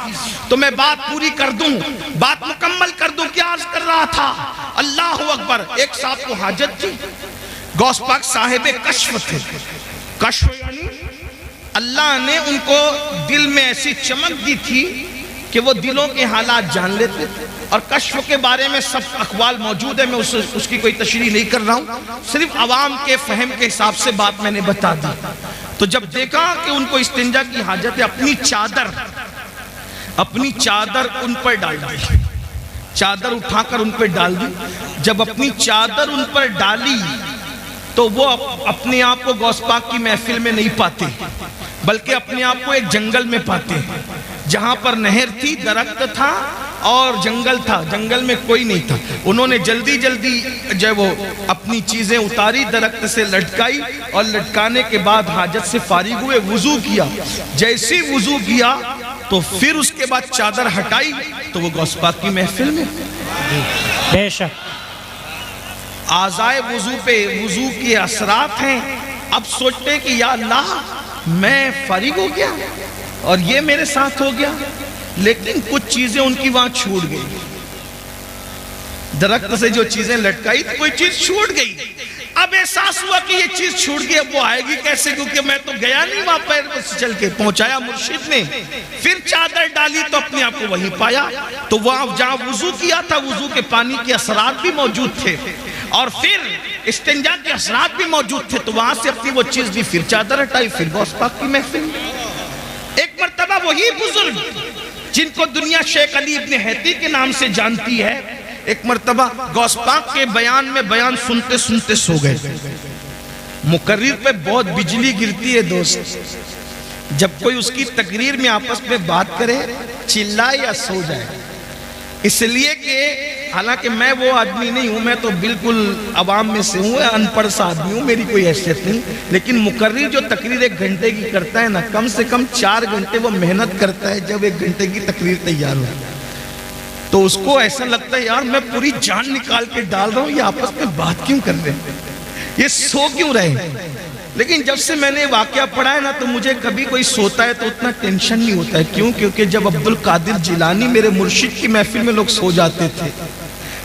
تو میں بات پوری کر دوں، بات مکمل کر دوں. کیا عرض کر رہا تھا؟ اللہ اکبر. ایک صاحب کو حاجت تھی. غوث پاک صاحب کشف تھے. کشف یعنی اللہ نے ان کو دل میں ایسی چمک دی تھی کہ وہ دلوں کے حالات جان لیتے تھے. اور کشف کے بارے میں سب اقوال موجود ہے، میں اس کی کوئی تشریح نہیں کر رہا ہوں، صرف عوام کے فہم کے حساب سے بات میں نے بتا دی. تو جب دیکھا کہ ان کو استنجا کی حاجت ہے، اپنی چادر ان پر ڈال دی. چادر اٹھا کر ان پر ڈال دی. جب اپنی چادر ان پر ڈالی تو وہ اپنے آپ کو غوث پاک کی محفل میں نہیں پاتے، بلکہ اپنے آپ کو ایک جنگل میں پاتے ہیں جہاں پر نہر تھی، درخت تھا اور جنگل تھا. جنگل میں کوئی نہیں تھا. انہوں نے جلدی جو وہ اپنی چیزیں اتاری، درخت سے لٹکائی، اور لٹکانے کے بعد حاجت سے فارغ ہوئے، وضو کیا. جیسی وضو کیا تو پھر اس کے بعد چادر ہٹائی تو وہ غوث پاک کی محفل میں. بے شک. اعضائے وضو پہ وضو کے اثرات ہیں. اب سوچتے ہیں کہ یا اللہ میں فارغ ہو گیا اور یہ میرے ساتھ ہو گیا، لیکن کچھ چیزیں ان کی وہاں چھوٹ گئی. درخت سے جو چیزیں لٹکائی تھی کوئی چیز چھوٹ گئی. اب احساس ہوا کہ یہ چیز چھوٹ گئی، اب وہ آئے گی کیسے؟ کیونکہ میں تو گیا نہیں وہاں پیر سے چل کے. پہنچایا مرشد نے، پھر چادر ڈالی تو اپنے آپ کو وہیں پایا. تو وہاں جہاں وضو کیا تھا، وضو کے پانی کے اثرات بھی موجود تھے، اور پھر استنجا کے اثرات بھی موجود تھے. تو وہاں سے اپنی وہ چیز بھی، پھر چادر ہٹائی، پھر غوث پاک کی محفل. ایک مرتبہ وہی بزرگ جن کو دنیا شیخ علی ابن حیتی کے نام سے جانتی ہے، ایک مرتبہ غوث پاک کے بیان میں بیان سنتے سنتے سو گئے. مقرر پہ بہت بجلی گرتی ہے دوست. جب کوئی اس کی تقریر میں آپس میں بات کرے، چلائے یا سو جائے. اس لیے کہ حالانکہ میں وہ آدمی نہیں ہوں، میں تو بالکل عوام میں سے ہوں، ان پڑھ سا آدمی ہوں، میری کوئی حیثیت نہیں. لیکن مقرر جو تقریر 1 گھنٹے کی کرتا ہے نا، کم سے کم 4 گھنٹے وہ محنت کرتا ہے جب 1 گھنٹے کی تقریر تیار ہو. تو اس کو ایسا لگتا ہے یار میں پوری جان نکال کے ڈال رہا ہوں، یہ آپس میں بات کیوں کر رہے ہیں، یہ سو کیوں رہے ہیں. لیکن جب سے میں نے واقعہ پڑھا ہے نا، تو مجھے کبھی کوئی سوتا ہے تو اتنا ٹینشن نہیں ہوتا ہے. کیوں؟ کیونکہ جب عبد القادر جیلانی میرے مرشد کی محفل میں لوگ سو جاتے تھے،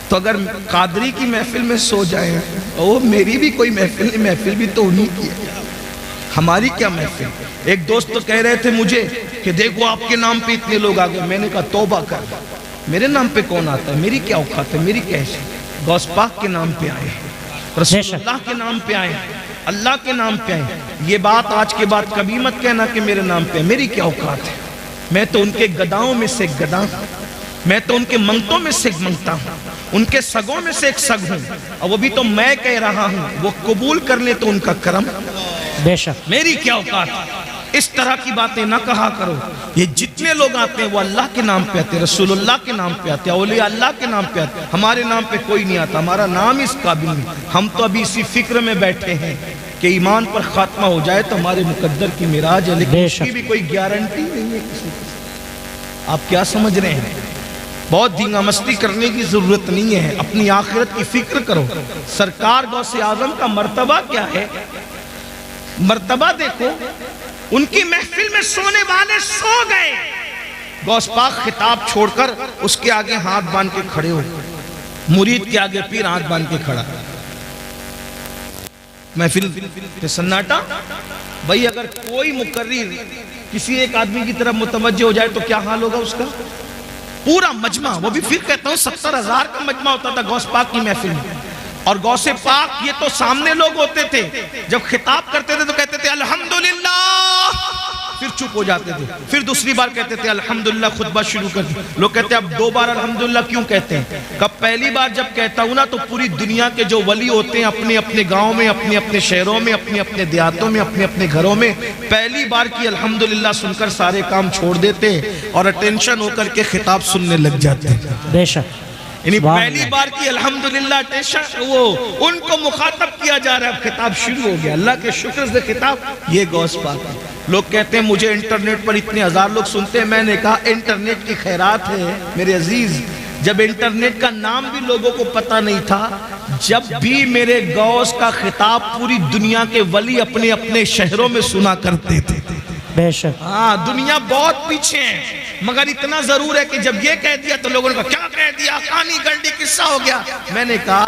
تو اگر قادری کی محفل میں سو جائیں، وہ میری بھی کوئی محفل نہیں، محفل بھی تو انہی کی ہے، ہماری کیا محفل. ایک دوست تو کہہ رہے تھے مجھے کہ دیکھو آپ کے نام پہ اتنے لوگ آ گئے. میں نے کہا توبہ کر، میرے نام پہ کون آتا ہے؟ میری کیا اوقات ہے، میری کیا حیثیت؟ غوث پاک کے نام پہ آئے، رسول اللہ کے نام پہ آئے، اللہ کے نام پہ آئے. یہ بات آج کے بعد کبھی مت کہنا کہ میرے نام پہ، میری کیا اوقات ہے. میں تو ان کے گداؤں میں سے ایک گدا ہوں، میں تو ان کے منگتوں میں سے ایک منگتا ہوں، ان کے سگوں میں سے ایک سگ ہوں، اور وہ بھی تو میں کہہ رہا ہوں، وہ قبول کر لیں تو ان کا کرم. بے شک. میری کیا اوقات. اس طرح کی باتیں نہ کہا کرو. یہ جتنے لوگ آتے ہیں وہ اللہ کے نام پہ آتے ہیں، رسول اللہ کے نام پہ آتے ہیں، اولیاء اللہ کے نام پہ آتے ہیں. ہمارے نام پہ کوئی نہیں آتا، ہمارا نام اس قابل نہیں. ہم تو ابھی اسی فکر میں بیٹھے ہیں کہ ایمان پر خاتمہ ہو جائے تو ہمارے مقدر کی معراج ہے، لیکن اس کی بھی کوئی گارنٹی نہیں ہے کسی کو. آپ کیا سمجھ رہے ہیں؟ بہت دھینگا مستی کرنے کی ضرورت نہیں ہے، اپنی آخرت کی فکر کرو. سرکار غوث اعظم کا مرتبہ کیا ہے؟ مرتبہ دیکھو، ان کی محفل میں سونے والے سو گئے. غوث پاک خطاب چھوڑ کر اس کے آگے ہاتھ باندھ کے کھڑے ہو. مرید کے آگے پیر ہاتھ باندھ کے کھڑا. محفل پہ سناٹا. بھئی اگر کوئی مقرر کسی ایک آدمی کی طرف متوجہ ہو جائے تو کیا حال ہوگا اس کا؟ پورا مجمع، وہ بھی پھر کہتا ہوں 70,000 کا مجمع ہوتا تھا غوث پاک کی محفل میں. اور غوث پاک یہ تو سامنے لوگ ہوتے تھے، جب خطاب کرتے تھے تو کہتے تھے الحمدللہ پھر چپ ہو جاتے تھے، پھر دوسری بار کہتے تھے الحمدللہ، خطبہ شروع کر دیا۔ لوگ کہتے ہیں اب 2 بار الحمدللہ کیوں کہتے ہیں؟ کب پہلی بار جب کہتا ہوں نا تو پوری دنیا کے جو ولی ہوتے ہیں اپنے اپنے گاؤں میں، اپنے اپنے شہروں میں، اپنے اپنے دیہاتوں میں، اپنے اپنے گھروں میں پہلی بار کی الحمدللہ سن کر سارے کام چھوڑ دیتے اور اٹینشن ہو کر کے خطاب سننے لگ جاتے ہیں۔ بے شک، یعنی پہلی بار کی الحمدللہ اٹینشن وہ ان کو مخاطب کیا جا رہا ہے، اب خطاب شروع ہو گیا، اللہ کے شکر سے خطاب۔ یہ غوث پاک ہے۔ لوگ کہتے ہیں مجھے انٹرنیٹ پر اتنے ہزار لوگ سنتے ہیں، میں نے کہا انٹرنیٹ کی خیرات ہے میرے عزیز۔ جب انٹرنیٹ کا نام بھی لوگوں کو پتہ نہیں تھا، جب بھی میرے غوث کا خطاب پوری دنیا کے ولی اپنے اپنے شہروں میں سنا کرتے تھے۔ بے شک، ہاں دنیا بہت پیچھے ہے، مگر اتنا ضرور ہے کہ جب یہ کہہ دیا تو لوگوں نے کہا کیا کہہ دیا، کہانی گنڈی قصہ ہو گیا۔ میں نے کہا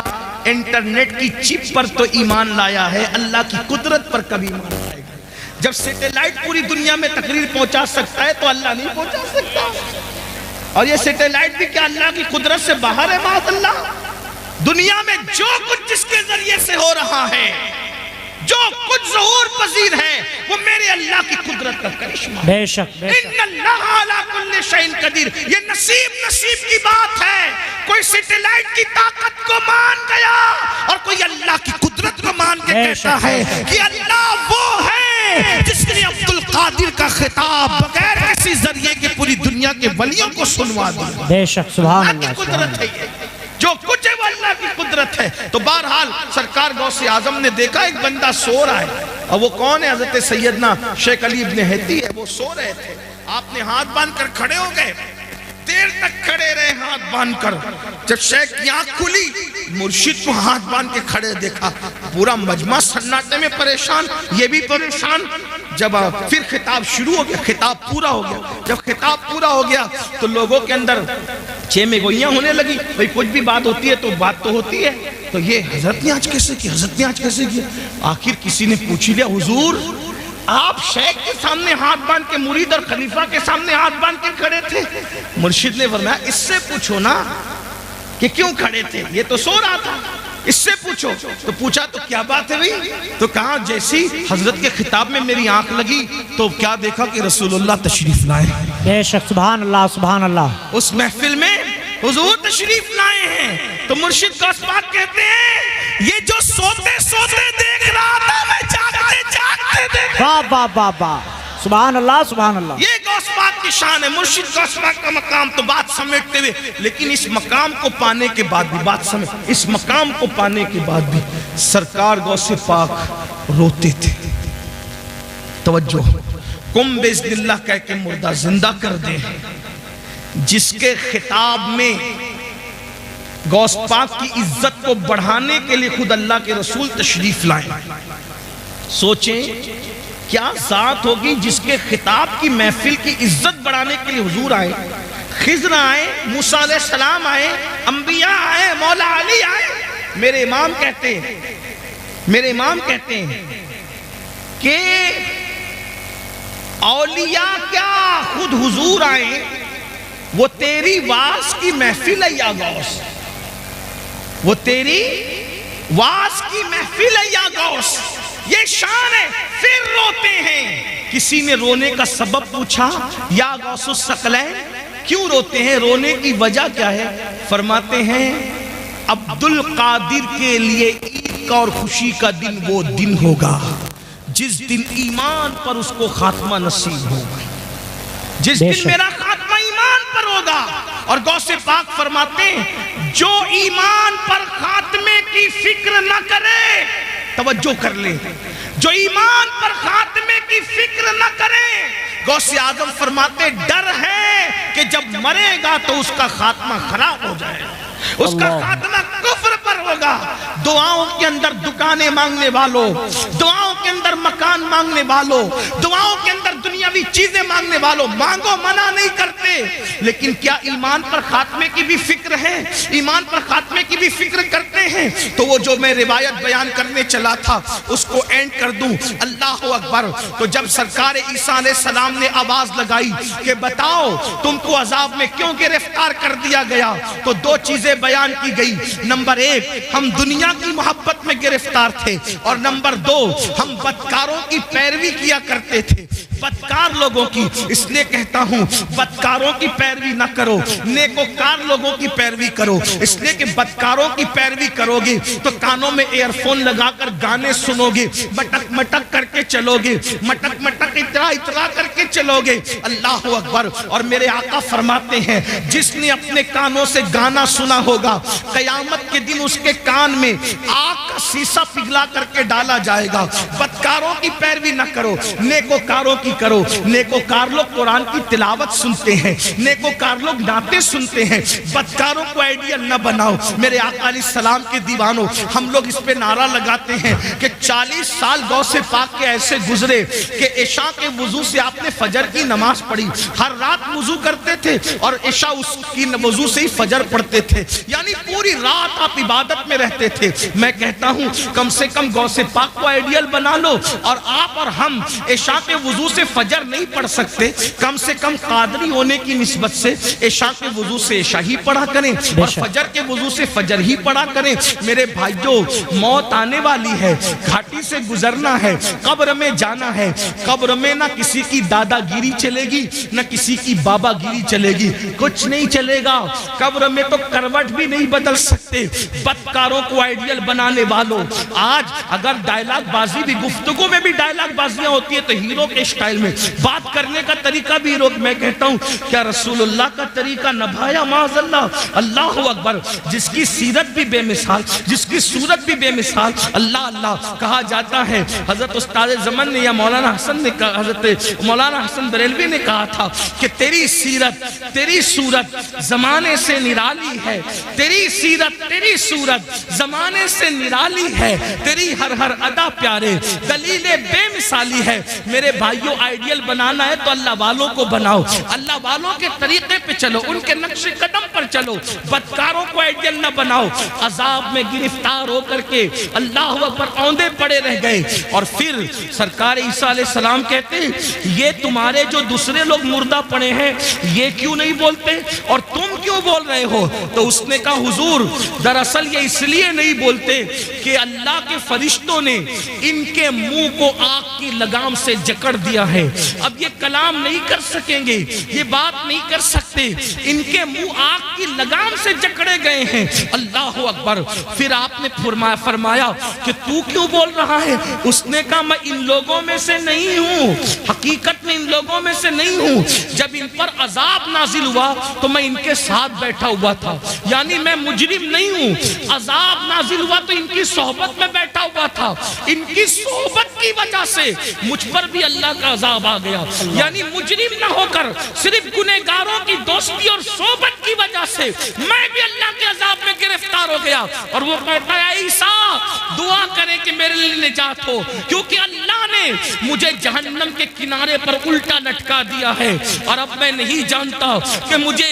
انٹرنیٹ کی چپ پر تو ایمان لایا ہے، اللہ کی قدرت پر کبھی ایمان لائے گا۔ جب سیٹلائٹ پوری دنیا میں تقریر پہنچا سکتا ہے تو اللہ نہیں پہنچا سکتا، اور یہ سیٹلائٹ بھی کیا اللہ کی قدرت سے باہر ہے؟ معاذ اللہ۔ دنیا میں جو کچھ جس کے ذریعے سے ہو رہا ہے، جو کچھ ظہور پذیر ہے، وہ میرے اللہ کی قدرت کا کرشمہ ہے۔ بے شک، بے شک، ان اللہ علی کل شیء قدیر۔ یہ نصیب کی بات ہے، کوئی سیٹلائٹ کی طاقت کو مان گیا اور کوئی اللہ کی قدرت کو مان کے کہتا ہے کہ اللہ وہ ہے جس نے عبد القادر کا خطاب بغیر کسی ذریعے کے پوری دنیا کے ولیوں کو سنوا دیا۔ بے شک، سبحان اللہ اللہ، کی قدرت ہے یہ، جو کچھ ہے وہ اللہ کی قدرت ہے۔ تو بہرحال سرکار غوث اعظم نے دیکھا ایک بندہ سو رہا ہے، اور وہ کون ہے؟ حضرت سیدنا شیخ علی ابن ہیتی ہے۔ وہ سو رہے تھے، آپ نے ہاتھ باندھ کر کھڑے ہو گئے، دیر تک کھڑے رہے ہاتھ باندھ کر۔ جب شیخ کی آنکھ کھلی، مرشد کو ہاتھ باندھ کے کھڑے دیکھا، پورا مجمع سناٹے میں پریشان، یہ بھی پریشان۔ جب پھر خطاب شروع ہو گیا، خطاب پورا ہو گیا۔ جب خطاب پورا ہو گیا تو لوگوں کے اندر چیمے گوئیاں ہونے لگی، بھئی کچھ بھی بات ہوتی ہے تو بات تو ہوتی ہے، تو یہ حضرت نے آج کیسے کیا، حضرت نے آج کیسے کیا؟ آخر کسی نے پوچھ لیا حضور آپ شیخ کے سامنے ہاتھ باندھ کے، مرید اور خلیفہ کے سامنے ہاتھ باندھ کے کھڑے تھے؟ مرشد نے فرمایا اس سے پوچھو نا کہ کیوں کھڑے تھے، یہ تو سو رہا تھا، اس سے پوچھو۔ تو پوچھا تو کیا بات ہے بھئی؟ تو کہا جیسی حضرت کے خطاب میں میری آنکھ لگی تو کیا دیکھا کہ رسول اللہ تشریف لائے۔ بے شک، سبحان اللہ، سبحان اللہ۔ اس محفل میں حضور تشریف لائے ہیں، تو مرشد غوث پاک کہتے ہیں یہ جو سوتے سوتے دیکھ رہا تھا میں جاگتے جاگتے دیکھ رہا۔ واہ واہ واہ واہ، سبحان اللہ، سبحان اللہ۔ یہ غوث پاک کی شان ہے، مرشد غوث پاک کا مقام تو بات سمیٹتے ہوئے، لیکن اس مقام کو پانے کے بعد بھی بات سمیٹ، اس مقام کو پانے کے بعد بھی سرکار غوث پاک روتے تھے۔ توجہ، کم باذن اللہ کہہ کے مردہ زندہ کر دے، جس کے خطاب میں غوث پاک کی عزت کو بڑھانے کے لیے خود اللہ کے رسول تشریف لائیں۔ سوچیں کیا ذات ہوگی جس کے خطاب کی محفل کی عزت بڑھانے کے لیے حضور آئے، خضر آئے، موسیٰ علیہ السلام آئے، انبیاء آئے، مولا علی آئے۔ میرے امام کہتے ہیں کہ اولیاء کیا خود حضور آئے، وہ تیری واز کی محفل ہے یا غوث، وہ تیری واز کی محفل ہے یا غوث، یہ شان ہے۔ پھر روتے ہیں، کسی نے رونے کا سبب پوچھا یا غوث الثقلین کیوں روتے ہیں، رونے کی وجہ کیا ہے؟ فرماتے ہیں عبد القادر کے لیے عید کا اور خوشی کا دن وہ دن ہوگا جس دن ایمان پر اس کو خاتمہ نصیب ہوگا، جس دن میرا خاتمہ ایمان پر ہوگا۔ اور غوث پاک فرماتے ہیں جو ایمان پر خاتمے کی فکر نہ کرے، توجہ کر لیں، جو ایمان پر خاتمے کی فکر نہ کرے، غوث اعظم فرماتے ڈر ہے کہ جب مرے گا تو اس کا خاتمہ خراب ہو جائے گا، اس کا خاتمہ کفر پر ہوگا۔ دعاؤں کے اندر دکانیں مانگنے والوں، دعاؤں کے اندر مکان مانگنے والوں، دعاؤں کے اندر دنیاوی چیزیں مانگنے والوں، مانگو منع نہیں کرتے، لیکن کیا ایمان پر خاتمے کی بھی فکر ہے؟ ایمان پر خاتمے کی بھی فکر کرتے ہیں؟ تو وہ جو میں روایت بیان کرنے چلا تھا اس کو اینڈ کر دوں۔ اللہ اکبر۔ تو جب سرکار عیسیٰ علیہ السلام نے آواز لگائی کہ بتاؤ تم کو عذاب میں کیوں گرفتار کر دیا گیا، تو دو چیزیں بیان کی گئی۔ نمبر ایک، ہم دنیا کی محبت میں گرفتار تھے، اور نمبر دو، ہم بدکاروں کی پیروی کیا کرتے تھے۔ بدکار لوگوں کی، اس لیے کہتا ہوں بدکاروں کی پیروی نہ کرو، نیکوکار لوگوں کی پیروی کرو، اس لیے کہ بدکاروں کی پیروی کرو گے تو کانوں میں ایئر فون لگا کر گانے سنو گے، مٹک مٹک کر کے چلو گے، مٹک مٹک اترا اترا کر کے چلو گے۔ اللہ اکبر۔ اور میرے آقا فرماتے ہیں جس نے اپنے کانوں سے گانا سنا ہوگا قیامت کے دن اس کے کان میں آگ کا سیسا پگھلا کر کے ڈالا جائے گا۔ بدکاروں کی پیروی نہ کرو، نیکوکاروں کی کرو۔ نیکوکار لوگ قرآن کی تلاوت سنتے ہیں، نیکوکار لوگ نعتیں سنتے ہیں، بدکاروں کو آئیڈیل نہ بناؤ۔ میرے آقا علیہ السلام کے دیوانوں، ہم لوگ اس پہ نعرہ لگاتے ہیں کہ 40 سال غوث پاک کے ایسے گزرے کہ عشاء کے وضو سے آپ نے فجر کی نماز پڑھی، ہر رات وضو کرتے تھے اور عشاء اس کی وضو سے ہی فجر پڑھتے تھے، یعنی پوری رات آپ عبادت میں رہتے تھے۔ میں کہتا ہوں کم سے کم غوث پاک کو آئیڈیل بنا لو، اور آپ اور ہم عشاء کے وضو سے فجر نہیں پڑھ سکتے، کم سے کم قادری ہونے کی نسبت سے عشاء کے وضو سے عشاء ہی پڑھا کریں اور فجر کے وضو سے فجر ہی پڑھا کریں۔ میرے بھائیوں، موت آنے والی ہے، گھاٹی سے گزرنا ہے، قبر میں جانا ہے۔ قبر میں نہ کسی کی دادا گیری چلے گی، نہ کسی کی بابا گیری چلے گی، کچھ نہیں چلے گا۔ قبر میں تو کروٹ بھی نہیں بدل سکتے۔ بدکاروں کو آئیڈیل بنانے والوں، آج اگر ڈائلاگ بازی بھی، گفتگو میں بھی ڈائلاگ بازیاں ہوتی ہے تو ہیرو کے اسٹائل میں بات کرنے کا طریقہ بھی ہیرو۔ میں کہتا ہوں کیا رسول اللہ کا طریقہ نبھایا؟ معاذ اللہ۔ اللہ اکبر۔ جس کی سیرت بھی بے مثال، جس کی صورت بھی بے مثال، اللہ اللہ کہا جاتا ہے۔ حضرت استاد زمن نے یا مولانا حسن نے کہا، حضرت مولانا حسن بریلوی نے کہا تھا کہ تیری سیرت، تیری صورت زمانے سے نرالی ہے، تیری سیرت، تیری صورت زمانے سے نرالی ہے، تیری ہر ہر ادا پیارے دلیل بے مثالی ہے۔ میرے بھائیوں، آئیڈیل بنانا ہے تو اللہ والوں کو بناؤ، اللہ والوں کے طریقے پہ چلو، ان کے نقش قدم پر چلو، بدکاروں کو آئیڈیل نہ بناؤ۔ عذاب میں گرفتار ہو کر کے اللہ اکبر اوندے پڑے رہ گئے، اور پھر سرکار عیسیٰ علیہ السلام کہتے ہیں یہ تمہارے جو دوسرے لوگ مردہ پڑے ہیں یہ کیوں نہیں بولتے اور تم کیوں بول رہے ہو؟ تو اس نے کہا حضور دراصل یہ اس لیے نہیں بولتے کہ اللہ کے فرشتوں نے ان کے منہ کو آگ کی لگام سے جکڑ دیا ہے، اب یہ کلام نہیں کر سکیں گے، یہ بات نہیں کر سکتے، ان کے منہ آگ کی لگام سے جکڑے گئے ہیں۔ اللہ اکبر۔ پھر آپ نے فرمایا کہ تو کیوں بول رہا ہے؟ اس نے کہا میں ان لوگوں میں سے نہیں ہوں، حقیقت میں ان لوگوں میں سے نہیں ہوں۔ جب ان پر عذاب نازل ہوا تو میں ان کے ساتھ بیٹھا ہوا تھا، یعنی میں مجرم نہیں ہوں۔ عذاب نازل ہوا تو ان کی صحبت میں بیٹھا ہوا تھا، ان کی صحبت کی وجہ سے مجھ پر بھی اللہ کا عذاب آ گیا، یعنی مجرم نہ ہو کر صرف گنہگاروں کی دوستی اور صحبت کی وجہ سے میں بھی اللہ کے عذاب میں گرفتار ہو گیا۔ اور وہ کہتا ہے عیسیٰ دعا کرے کہ میرے لیے نجات ہو، کیونکہ اللہ نے مجھے جہنم کے کنارے پر الٹا لٹکا دیا ہے، اور اب میں نہیں جانتا کہ مجھے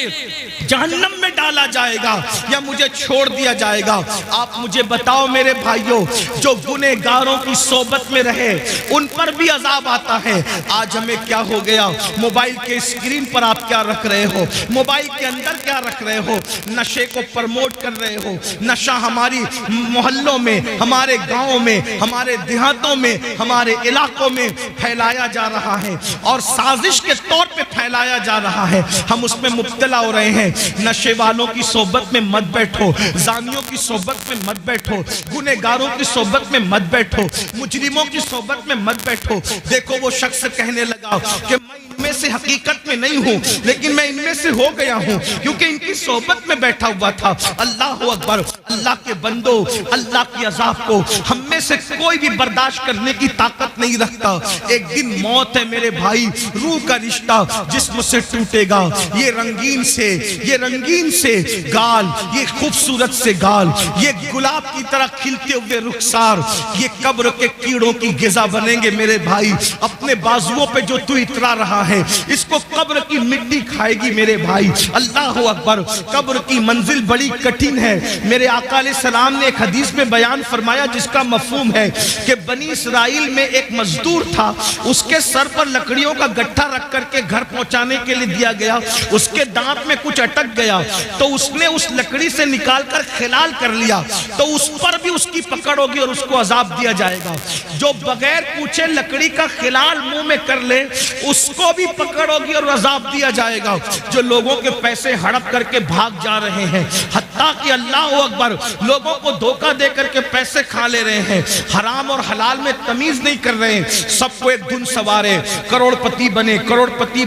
جہنم میں ڈالا جائے گا یا مجھے چھوڑ دیا جائے گا۔ آپ مجھے بتاؤ میرے بھائیوں، جو گنہگاروں کی صحبت میں رہے ان پر بھی عذاب آتا ہے۔ آج ہمیں کیا ہو گیا؟ موبائل کے اسکرین پر آپ کیا رکھ رہے ہو؟ موبائل کے اندر کیا رکھ رہے ہو؟ نشے کو پرموٹ کر رہے ہو۔ نشہ ہماری محلوں میں، ہمارے گاؤں میں، ہمارے دیہاتوں میں، ہمارے علاقوں میں پھیلایا جا رہا ہے، اور سازش کے طور پہ پھیلایا جا رہا ہے۔ ہم اس میں مبتلا ہو رہے ہیں۔ نشے والوں کی صحبت میں مت بیٹھو، زانیوں کی صحبت میں مت بیٹھو، گنہگاروں کی صحبت میں مت بیٹھو، مجرموں کی صحبت میں مت بیٹھو۔ دیکھو وہ شخص کہنے لگا کہ میں ان میں سے حقیقت میں نہیں ہوں، لیکن میں ان میں سے ہو گیا ہوں کیونکہ ان کی صحبت میں بیٹھا ہوا تھا۔ اللہ اکبر۔ اللہ کے بندو، اللہ کی عذاب کو ہم میں سے کوئی بھی برداشت کرنے کی طاقت نہیں رکھتا۔ ایک دن موت ہے میرے بھائی، روح کا رشتہ جسم سے ٹوٹے گا۔ یہ رنگین سے گال، یہ خوبصورت سے گال، یہ گلاب کی طرح کھلتے ہوئے رخسار، یہ قبر کے کیڑوں کی غذا بنیں گے میرے بھائی۔ اپنے بازوؤں پہ جو تو اترا رہا ہے، اس کو قبر کی مٹی کھائے گی میرے بھائی۔ اللہ اکبر، قبر کی منزل بڑی کٹھن ہے۔ میرے آقا علیہ السلام نے ایک حدیث میں بیان فرمایا جس کا مفہوم ہے کہ بنی اسرائیل میں ایک مزدور تھا، اس کے سر پر لکڑیوں کا گٹھا رکھ کر کے گھر پہنچانے کے لیے دیا گیا، اس کے دانت میں کچھ اٹک گیا تو اس نے اس لکڑی سے نکال کر خلال کر لیا، تو اس پر بھی اس کی پکڑ ہوگی اور اس کو عذاب دیا جائے گا۔ جو بغیر پوچھے لکڑی کا خلال منہ میں کر لے اس کو بھی پکڑ ہوگی اور عذاب دیا جائے گا۔ جو لوگوں کے پیسے ہڑپ کر کے بھاگ جا رہے ہیں، حتیٰ کہ اللہ اکبر لوگوں کو دھوکہ دے کر کے پیسے کھا لے رہے ہیں، حرام اور حلال میں تمیز نہیں کر رہے ہیں، سب کو ایک دھن سوارے، کروڑ پتی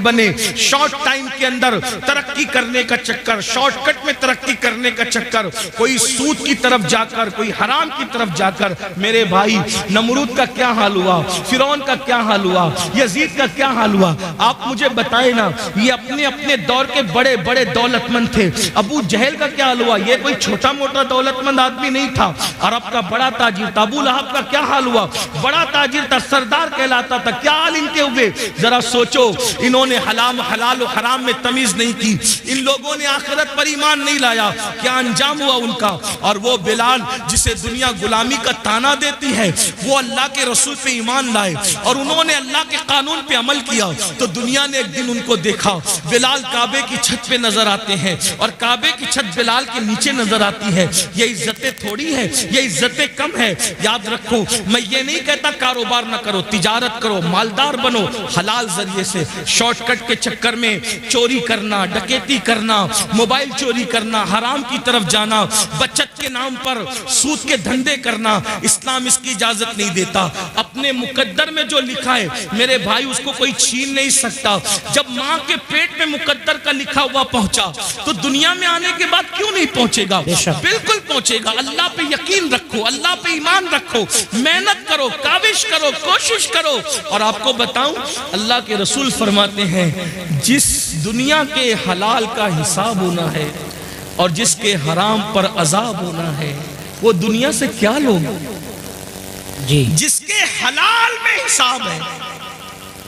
بنے، شارٹ ٹائم کے اندر ترقی کرنے کا چکر، شارٹ کٹ میں ترقی کرنے کا چکر، کوئی سود کی طرف جا کر، کوئی حرام کی طرف جا کر۔ میرے بھائی، نمرود کا کیا حال ہوا، فرعون کا کیا حال ہوا، یزید کا کیا حال ہوا، آپ مجھے بتائیں نا۔ یہ اپنے اپنے دور کے بڑے بڑے دولت مند تھے۔ ابو جہل کا کیا حال ہوا، یہ کوئی چھوٹا موٹا دولت مند آدمی نہیں تھا، عرب کا بڑا تاجر تھا۔ ابو لہب کا کیا حال ہوا، بڑا تاجر تھا، سردار کہلاتا تھا، کیا حال ان کے ہوئے۔ ذرا سوچو، انہوں نے حلال و حرام میں تمیز نہیں کی، ان لوگوں نے آخرت پر ایمان نہیں لایا، کیا انجام ہوا ان کا۔ اور وہ بلال جسے دنیا غلامی کا تانا دیتی ہے، وہ اللہ کے رسول پہ ایمان لائے اور انہوں نے اللہ کے قانون پہ عمل کیا، تو دنیا نے ایک دن ان کو دیکھا۔ بلال کعبے کی چھت پہ نظر آتے ہیں اور کعبے کی چھت بلال کے نیچے نظر آتی ہے۔ یہ عزتیں تھوڑی ہے، یہ عزتیں کم ہے۔ یاد رکھو، میں یہ نہیں کہتا کاروبار نہ کرو، تجارت کرو، مالدار بنو، حلال ذریعے سے۔ شارٹ کٹ کے چکر میں چوری کرنا، ڈکیتی کرنا، موبائل چوری کرنا، حرام کی طرف جانا، بچت کے نام پر سود کے دھندے کرنا، اسلام اس کی اجازت نہیں دیتا۔ اپنے مقدر میں جو لکھا ہے میرے بھائی، اس کو کوئی چھین نہیں سکتا۔ جب ماں کے پیٹ میں مقدر کا لکھا ہوا پہنچا تو دنیا میں آنے کے بعد کیوں نہیں پہنچے گا؟ بالکل پہنچے گا۔ اللہ پہ یقین رکھو، اللہ پہ ایمان رکھو، محنت کرو، کاوش کرو، کوشش کرو۔ اور آپ کو بتاؤں، اللہ کے رسول فرماتے ہیں جس دنیا کے حلال کا حساب ہونا ہے اور جس کے حرام پر عذاب ہونا ہے، وہ دنیا سے کیا لوگ؟ جی، جس کے حلال میں حساب ہے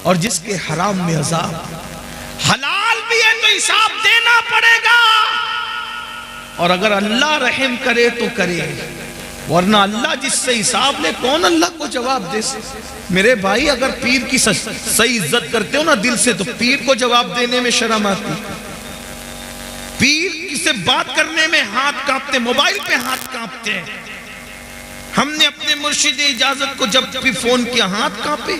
اور جس کے حرام میں عذاب۔ حلال بھی ہے تو حساب دینا پڑے گا، اور اگر اللہ رحم کرے تو کرے، ورنہ اللہ جس سے حساب لے کون اللہ کو جواب دے سکے؟ میرے بھائی، اگر پیر کی صحیح عزت کرتے ہو نا دل سے، تو پیر کو جواب دینے میں شرم آتی، پیر سے بات کرنے میں ہاتھ کانپتے، موبائل پہ ہاتھ کانپتے ہیں۔ ہم نے اپنے مرشد اجازت کو جب بھی فون کیا ہاتھ کانپے،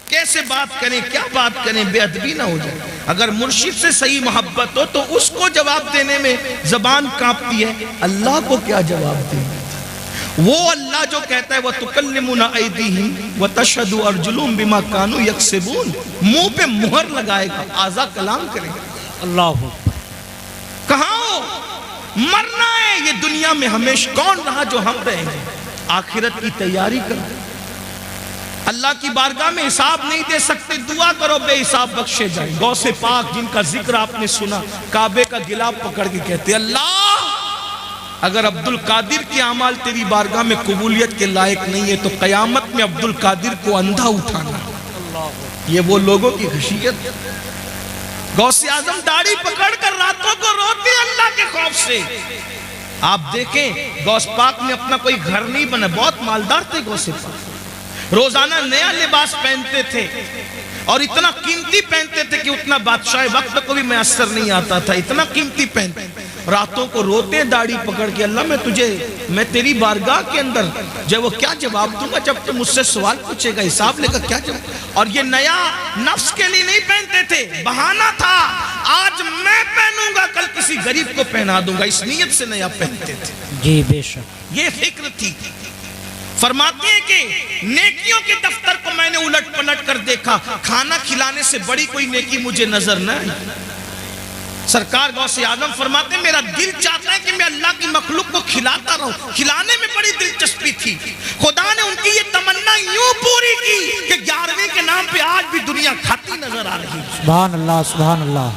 کیسے بات کریں، کیا بات کریں، بے ادبی نہ ہو جائے۔ اگر مرشد سے صحیح محبت ہو تو اس کو جواب دینے میں زبان کانپتی ہے، اللہ کو کیا جواب دیں؟ وہ اللہ جو کہتا ہے وَتُكَلِّمُنَا أَيْدِيهِمْ وَتَشْهَدُ أَرْجُلُهُمْ بِمَا كَانُوا يَكْسِبُونَ، منہ پہ مہر لگائے گا، اعضا کلام کرے گا۔ اللہ کہاں ہو؟ مرنا ہے، یہ دنیا میں ہمیشہ کون رہا جو ہم رہیں گے؟ آخرت کی تیاری کرو، اللہ کی بارگاہ میں حساب نہیں دے سکتے، دعا کرو بے حساب بخشے جائیں۔ غوث پاک جن کا ذکر آپ نے سنا، کعبے کا گلاب پکڑ کے کہتے اللہ، اگر عبد القادر کے اعمال تیری بارگاہ میں قبولیت کے لائق نہیں ہے تو قیامت میں عبد القادر کو اندھا اٹھانا۔ یہ وہ لوگوں کی خشیت۔ غوث اعظم داڑھی پکڑ کر راتوں کو روتے اللہ کے خوف سے۔ آپ دیکھیں غوث پاک نے اپنا کوئی گھر نہیں بنا، بہت مالدار تھے غوث پاک، روزانہ نیا لباس پہنتے تھے اور اتنا قیمتی پہنتے تھے کہ اتنا بادشاہ وقت کو بھی میسر نہیں آتا تھا، اتنا قیمتی پہنتے۔ راتوں کو روتے داڑھی پکڑ کے اللہ میں تیری بارگاہ کے اندر جو وہ کیا جواب دوں گا جب تو مجھ سے سوال پوچھے گا، حساب لے گا، کیا جواب؟ اور یہ نیا نفس کے لیے نہیں پہنتے تھے، بہانہ تھا، آج میں پہنوں گا کل کسی غریب کو پہنا دوں گا، اس نیت سے نیا پہنتے تھے۔ جی بے شک، یہ فکر تھی۔ فرماتے ہیں کہ نیکیوں کے دفتر کو میں نے الٹ پلٹ کر دیکھا، کھانا کھلانے سے بڑی کوئی نیکی مجھے نظر نہ آئی۔ سرکار غوث اعظم فرماتے ہیں میرا دل چاہتا ہے کہ میں اللہ کی مخلوق کو کھلاتا رہوں، کھلانے میں بڑی دلچسپی تھی۔ خدا نے ان کی یہ تمنا یوں پوری کی کہ 11ویں کے نام پہ آج بھی دنیا کھاتی نظر آ رہی ہے۔ سبحان اللہ، سبحان اللہ۔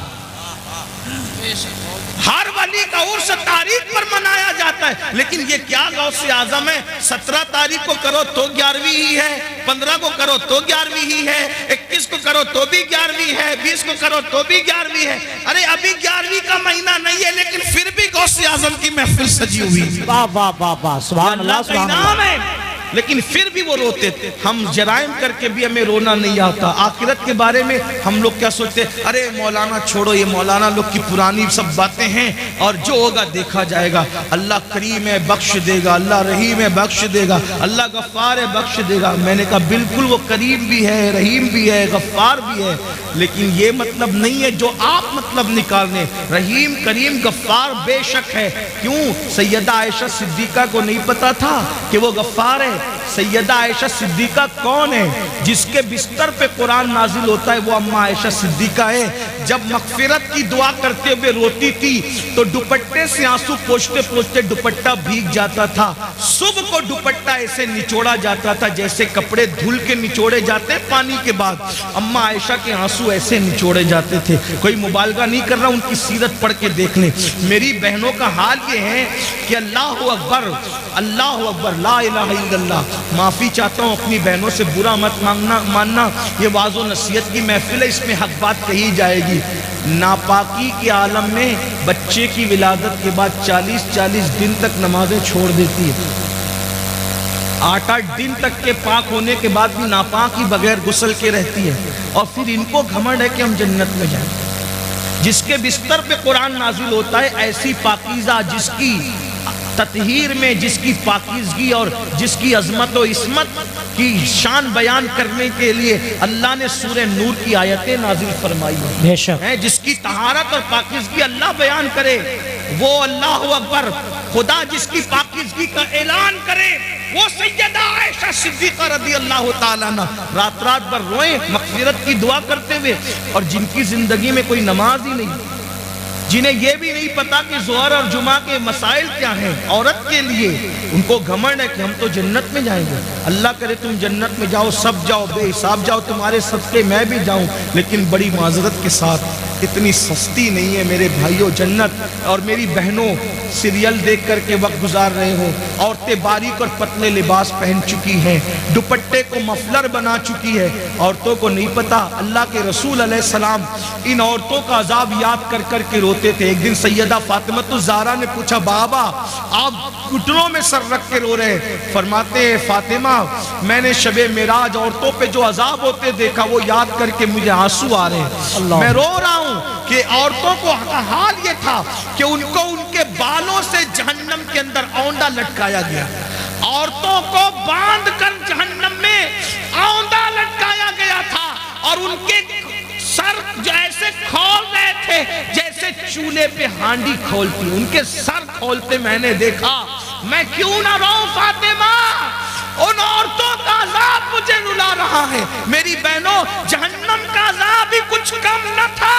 ہر ولی کا عرس روز تاریخ پر منایا جاتا ہے، لیکن یہ کیا غوث اعظم ہے؟ 17 تاریخ کو کرو تو 11ویں ہی ہے، 15 کو کرو تو 11ویں ہی ہے، 21 کو کرو تو بھی 11ویں ہے، 20 کو کرو تو بھی 11ویں ہے۔ ارے ابھی 11ویں کا مہینہ نہیں ہے، لیکن پھر بھی غوث اعظم کی محفل سجی ہوئی ہے۔ واہ واہ واہ واہ، سبحان اللہ اللہ کا سبحان انعام اللہ۔ ہے، لیکن پھر بھی وہ روتے تھے۔ ہم جرائم کر کے بھی ہمیں رونا نہیں آتا۔ آخرت کے بارے میں ہم لوگ کیا سوچتے ہیں؟ ارے مولانا چھوڑو، یہ مولانا لوگ کی پرانی سب باتیں ہیں، اور جو ہوگا دیکھا جائے گا۔ اللہ کریم ہے، بخش دے گا، اللہ رحیم ہے، بخش دے گا، اللہ غفار ہے، بخش دے گا۔ میں نے کہا بالکل وہ کریم بھی ہے، رحیم بھی ہے، غفار بھی ہے، لیکن یہ مطلب نہیں ہے جو آپ مطلب نکالنے۔ رحیم، کریم، غفار بے شک ہے۔ کیوں؟ سیدہ عائشہ صدیقہ کو نہیں پتا تھا کہ وہ غفار ہے؟ سیدہ عائشہ صدیقہ کون ہے؟ جس کے بستر پہ قرآن نازل ہوتا ہے وہ اماں عائشہ صدیقہ ہے۔ جب مغفرت کی دعا کرتے ہوئے روتی تھی تو دوپٹے سے آنسو پوچھتے پوچھتے دوپٹہ بھیگ جاتا تھا۔ صبح کو دوپٹہ ایسے نچوڑا جاتا تھا جیسے کپڑے دھل کے نچوڑے جاتے پانی کے بعد، اماں عائشہ کے آنسو ایسے نچوڑے جاتے تھے۔ کوئی مبالغہ نہیں کر رہا، ان کی سیرت پڑھ کے دیکھ لیں۔ میری بہنوں کا حال یہ ہے کہ اللہ اکبر، اللہ اکبر، لا الہ الا اللہ۔ معافی چاہتا ہوں اپنی بہنوں سے، برا مت ماننا، یہ واعظ و نصیحت کی محفل ہے، اس میں حق بات کہی جائے گی۔ ناپاکی کے عالم میں بچے کی ولادت کے بعد 40 دن تک نمازیں چھوڑ دیتی ہے۔ 8 دن تک کے پاک ہونے کے بعد بھی ناپاکی بغیر غسل کے رہتی ہے، اور پھر ان کو گھمنڈ ہے کہ ہم جنت میں جائیں۔ جس کے بستر پہ قرآن نازل ہوتا ہے، ایسی پاکیزہ جس کی تطہیر میں، جس کی پاکیزگی اور جس کی عظمت و عصمت کی شان بیان کرنے کے لیے اللہ نے سورہ نور کی آیتیں نازل فرمائی بے شک ہیں، جس کی طہارت اور پاکیزگی اللہ بیان کرے، وہ اللہ اکبر، خدا جس کی پاکیزگی کا اعلان کرے، وہ سیدہ عائشہ صدیقہ رضی اللہ تعالیٰ عنہ رات رات بھر روئیں مغفرت کی دعا کرتے ہوئے، اور جن کی زندگی میں کوئی نماز ہی نہیں، جنہیں یہ بھی نہیں پتا کہ ظہر اور جمعہ کے مسائل کیا ہیں عورت کے لیے، ان کو گھمنڈ ہے کہ ہم تو جنت میں جائیں گے۔ اللہ کرے تم جنت میں جاؤ، سب جاؤ، بے حساب جاؤ، تمہارے صدقے میں بھی جاؤں، لیکن بڑی معذرت کے ساتھ اتنی سستی نہیں ہے میرے بھائیوں جنت۔ اور میری بہنوں سیریل دیکھ کر کے وقت گزار رہے ہو، عورتیں باریک اور پتلے لباس پہن چکی ہیں، دوپٹے کو مفلر بنا چکی ہے۔ عورتوں کو نہیں پتا اللہ کے رسول علیہ السلام ان عورتوں کا عذاب یاد کر کر کے روتے تھے۔ ایک دن سیدہ فاطمہ الزہرا نے پوچھا، بابا آپ گھٹنوں میں سر رکھ کے رو رہے؟ فرماتے ہیں فاطمہ میں نے شب معراج عورتوں پہ جو عذاب ہوتے دیکھا وہ یاد کر کے مجھے آنسو آ رہے ہیں، میں رو رہا ہوں کہ عورتوں کو حال یہ تھا کہ ان کو ان کے بالوں سے جہنم کے اندر اوندا لٹکایا گیا، عورتوں کو باندھ کر جہنم میں اوندا لٹکایا گیا تھا، اور ان کے سر جو ایسے کھول رہے تھے جیسے چولہے پہ ہانڈی کھولتی، ان کے سر کھولتے میں نے دیکھا۔ میں کیوں نہ روؤں فاطمہ؟ ان عورتوں کا عذاب مجھے رلا رہا ہے۔ میری بہنوں جہنم کا عذاب بھی کچھ کم نہ تھا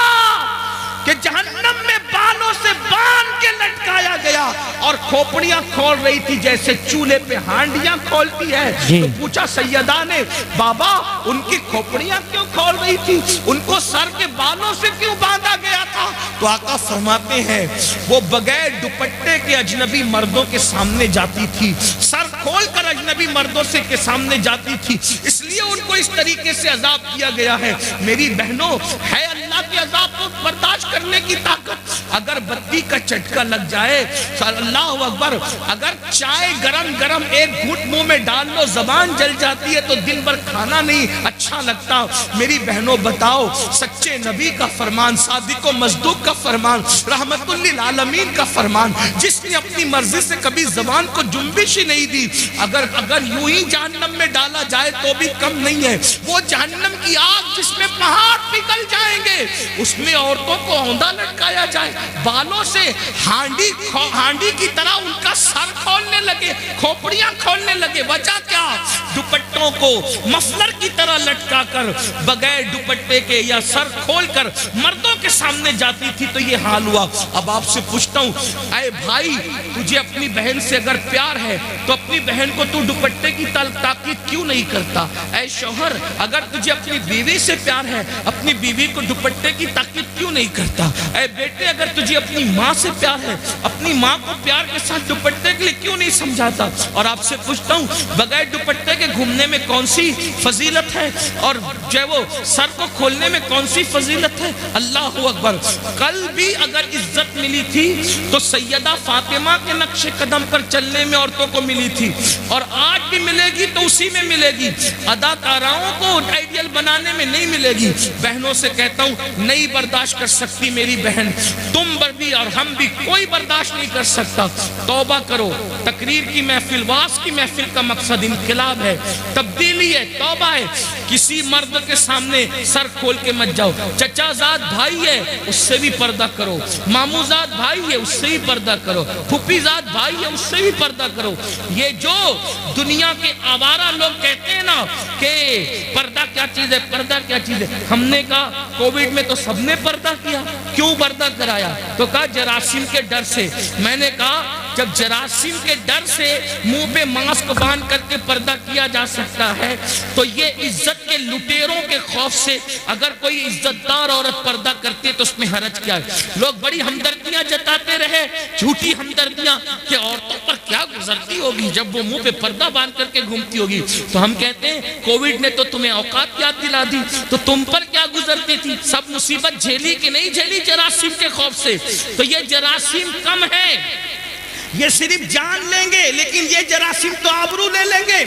کہ جہنم میں بالوں سے باندھ کے لٹکایا گیا، اور کھوپڑیاں کھول رہی تھی جیسے چولہے پہ ہانڈیاں کھولتی ہے۔ تو پوچھا سیدہ نے، بابا ان کی کھوپڑیاں کیوں کھول رہی تھی؟ ان کو سر کے بالوں سے کیوں باندھا گیا تھا؟ تو آقا فرماتے ہیں وہ بغیر دوپٹے کے اجنبی مردوں کے سامنے جاتی تھی، سر کھول کر اجنبی مردوں سے کے سامنے جاتی تھی، اس لیے ان کو اس طریقے سے عذاب کیا گیا ہے۔ میری بہنوں ہے اللہ کے عذاب کو برداشت کرنے کی طاقت۔ اگر بتی کا چٹکا لگ جائے، اللہ اکبر، اگر چائے گرم گرم ایک گھٹ منہ میں ڈال لو زبان جل جاتی ہے تو دن بھر کھانا نہیں اچھا لگتا۔ میری بہنوں بتاؤ، سچے نبی کا فرمان، صادق و مصدوق کا فرمان، رحمت للعالمین کا فرمان، جس نے اپنی مرضی سے کبھی زبان کو جنبش ہی نہیں دی، اگر یوں ہی جہنم میں ڈالا جائے تو بھی کم نہیں ہے۔ وہ جہنم کی آگ جس میں پہاڑ پگھل جائیں گے، اس میں عورتوں کو اوندا لٹکایا جائے، بالوں سے ہانڈی کی طرح ان کا سر کھولنے لگے، کھوپڑیاں کھولنے لگے۔ وجہ کیا؟ دوپٹوں کو مفلر کی طرح لٹکا کر بغیر دوپٹے کے یا سر کھول کر مردوں کے سامنے جاتی تھی، تو یہ حال ہوا۔ اب آپ سے پوچھتا ہوں، اے بھائی تجھے اپنی بہن سے اگر پیار ہے تو اپنی بہن کو تو دوپٹے کی تاکید کیوں نہیں نہیں کرتا؟ اے شوہر اگر تجھے اپنی بیوی سے پیار ہے اپنی بیوی کو دوپٹے کی تاکید کیوں نہیں کرتا؟ اے بیٹے اگر تجھے اپنی ماں سے پیار ہے اپنی ماں کو پیار کے ساتھ دوپٹے کے لیے کیوں نہیں سمجھاتا؟ اور آپ سے پوچھتا ہوں بغیر دوپٹے کے گھومنے میں کون سی فضیلت ہے اور جو وہ سر کو کھولنے میں کون سی فضیلت ہے؟ اللہ اکبر. کل بھی اگر عزت ملی تھی تو سیدہ فاطمہ کے نقش قدم پر چلنے میں عورتوں کو ملی تھی اور آج بھی ملے گی تو اسی میں ملے گی. اداکاراؤں کو آئیڈیل بنانے میں نہیں ملے گی. بہنوں سے کہتا ہوں نہیں برداشت کر سکتی میری بہن، تم بھی اور ہم بھی کوئی برداشت نہیں کر سکتا. توبہ کرو. تقریر کی محفل، واز کی محفل کا مقصد انقلاب ہے، تبدیلی ہے، توبہ ہے. کسی مرد کے سامنے سر کھول کے مت جاؤ. چچا زاد بھائی ہے اس سے بھی پردہ کرو، مامو زاد بھائی ہے اس سے بھی پردہ کرو، پھوپھی زاد بھائی ہے اس سے بھی پردہ کرو. یہ جو دنیا کے آوارہ لوگ کہتے ہیں نا کہ پردہ کیا چیز ہے، پردہ کیا چیز ہے، ہم نے کہا کووڈ میں تو سب نے پردہ کیا. کیوں پردہ کرایا؟ تو کہا جراثیم کے ڈر سے. میں نے کہا جب جراثیم کے ڈر سے منہ پہ ماسک باندھ کر کے پردہ کیا جا سکتا ہے تو یہ عزت کے لٹیروں کے خوف سے اگر کوئی عزت دار عورت پردہ کرتی ہے تو اس میں حرج کیا ہے؟ لوگ بڑی ہمدردیاں جتاتے رہے، جھوٹی ہمدردیاں کہ عورتوں پر کیا گزرتی ہوگی جب وہ منہ پہ پردہ باندھ کر کے گھومتی ہوگی. تو ہم کہتے ہیں کووڈ نے تو تمہیں اوقات یاد دلا دی، تو تم پر کیا گزرتی تھی؟ سب مصیبت جھیلی کہ نہیں جھیلی جراثیم کے خوف سے؟ تو یہ جراثیم کم ہے، یہ صرف جان لیں گے لیکن یہ جراثیم تو آبرو لے لیں گے،